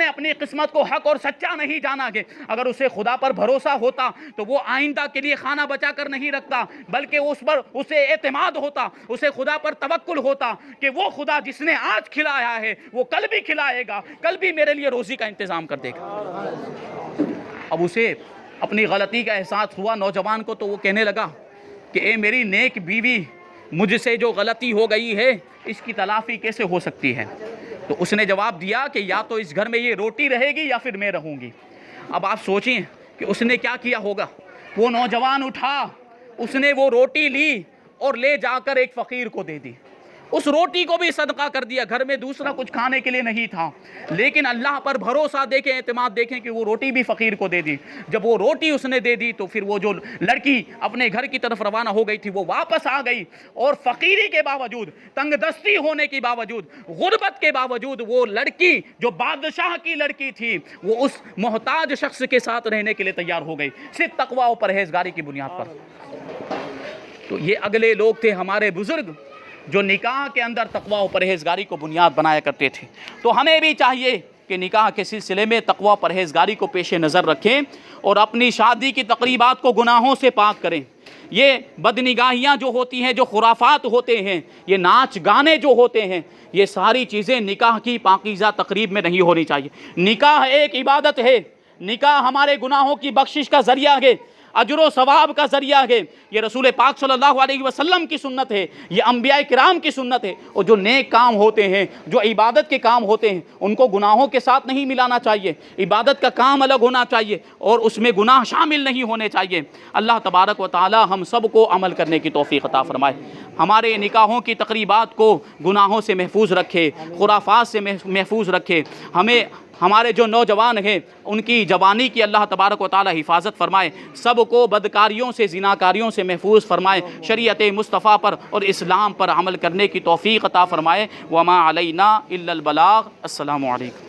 S1: اپنی قسمت کو حق اور سچا نہیں جانا کہ اگر اسے خدا پر بھروسہ ہوتا تو وہ آئندہ کے لیے کھانا بچا کر نہیں رکھتا، بلکہ وہ اس پر اسے اعتماد ہوتا، اسے خدا پر توکل ہوتا کہ وہ خدا جس نے آج کھلایا ہے وہ کل بھی کھلائے گا، کل بھی میرے لیے روزی کا انتظام کر دے گا۔ اب اسے اپنی غلطی کا احساس ہوا نوجوان کو، تو وہ کہنے لگا کہ اے میری نیک بیوی، مجھ سے جو غلطی ہو گئی ہے اس کی تلافی کیسے ہو سکتی ہے؟ تو اس نے جواب دیا کہ یا تو اس گھر میں یہ روٹی رہے گی یا پھر میں رہوں گی۔ اب آپ سوچیں کہ اس نے کیا کیا ہوگا۔ وہ نوجوان اٹھا، اس نے وہ روٹی لی اور لے جا کر ایک فقیر کو دے دی۔ اس روٹی کو بھی صدقہ کر دیا، گھر میں دوسرا کچھ کھانے کے لیے نہیں تھا، لیکن اللہ پر بھروسہ دیکھیں، اعتماد دیکھیں کہ وہ روٹی بھی فقیر کو دے دی۔ جب وہ روٹی اس نے دے دی تو پھر وہ جو لڑکی اپنے گھر کی طرف روانہ ہو گئی تھی وہ واپس آ گئی، اور فقیری کے باوجود، تنگ دستی ہونے کے باوجود، غربت کے باوجود، وہ لڑکی جو بادشاہ کی لڑکی تھی وہ اس محتاج شخص کے ساتھ رہنے کے لیے تیار ہو گئی، صرف تقوی و پرہیزگاری کی بنیاد پر۔ تو یہ اگلے لوگ تھے ہمارے بزرگ جو نکاح کے اندر تقوی و پرہیزگاری کو بنیاد بنایا کرتے تھے۔ تو ہمیں بھی چاہیے کہ نکاح کے سلسلے میں تقوی و پرہیزگاری کو پیش نظر رکھیں اور اپنی شادی کی تقریبات کو گناہوں سے پاک کریں۔ یہ بدنگاہیاں جو ہوتی ہیں، جو خرافات ہوتے ہیں، یہ ناچ گانے جو ہوتے ہیں، یہ ساری چیزیں نکاح کی پاکیزہ تقریب میں نہیں ہونی چاہیے۔ نکاح ایک عبادت ہے، نکاح ہمارے گناہوں کی بخشش کا ذریعہ ہے، اجر و ثواب کا ذریعہ ہے۔ یہ رسول پاک صلی اللہ علیہ وسلم کی سنت ہے، یہ انبیاء کرام کی سنت ہے۔ اور جو نیک کام ہوتے ہیں، جو عبادت کے کام ہوتے ہیں، ان کو گناہوں کے ساتھ نہیں ملانا چاہیے۔ عبادت کا کام الگ ہونا چاہیے اور اس میں گناہ شامل نہیں ہونے چاہیے۔ اللہ تبارک و تعالی ہم سب کو عمل کرنے کی توفیق عطا فرمائے۔ ہمارے نکاحوں کی تقریبات کو گناہوں سے محفوظ رکھے، خرافات سے محفوظ رکھے۔ ہمارے جو نوجوان ہیں ان کی جوانی کی اللہ تبارک و تعالی حفاظت فرمائے، سب کو بدکاریوں سے، زناکاریوں سے محفوظ فرمائے، شریعت مصطفیٰ پر اور اسلام پر عمل کرنے کی توفیق عطا فرمائے۔ وما علینا الا البلاغ۔ السلام علیکم۔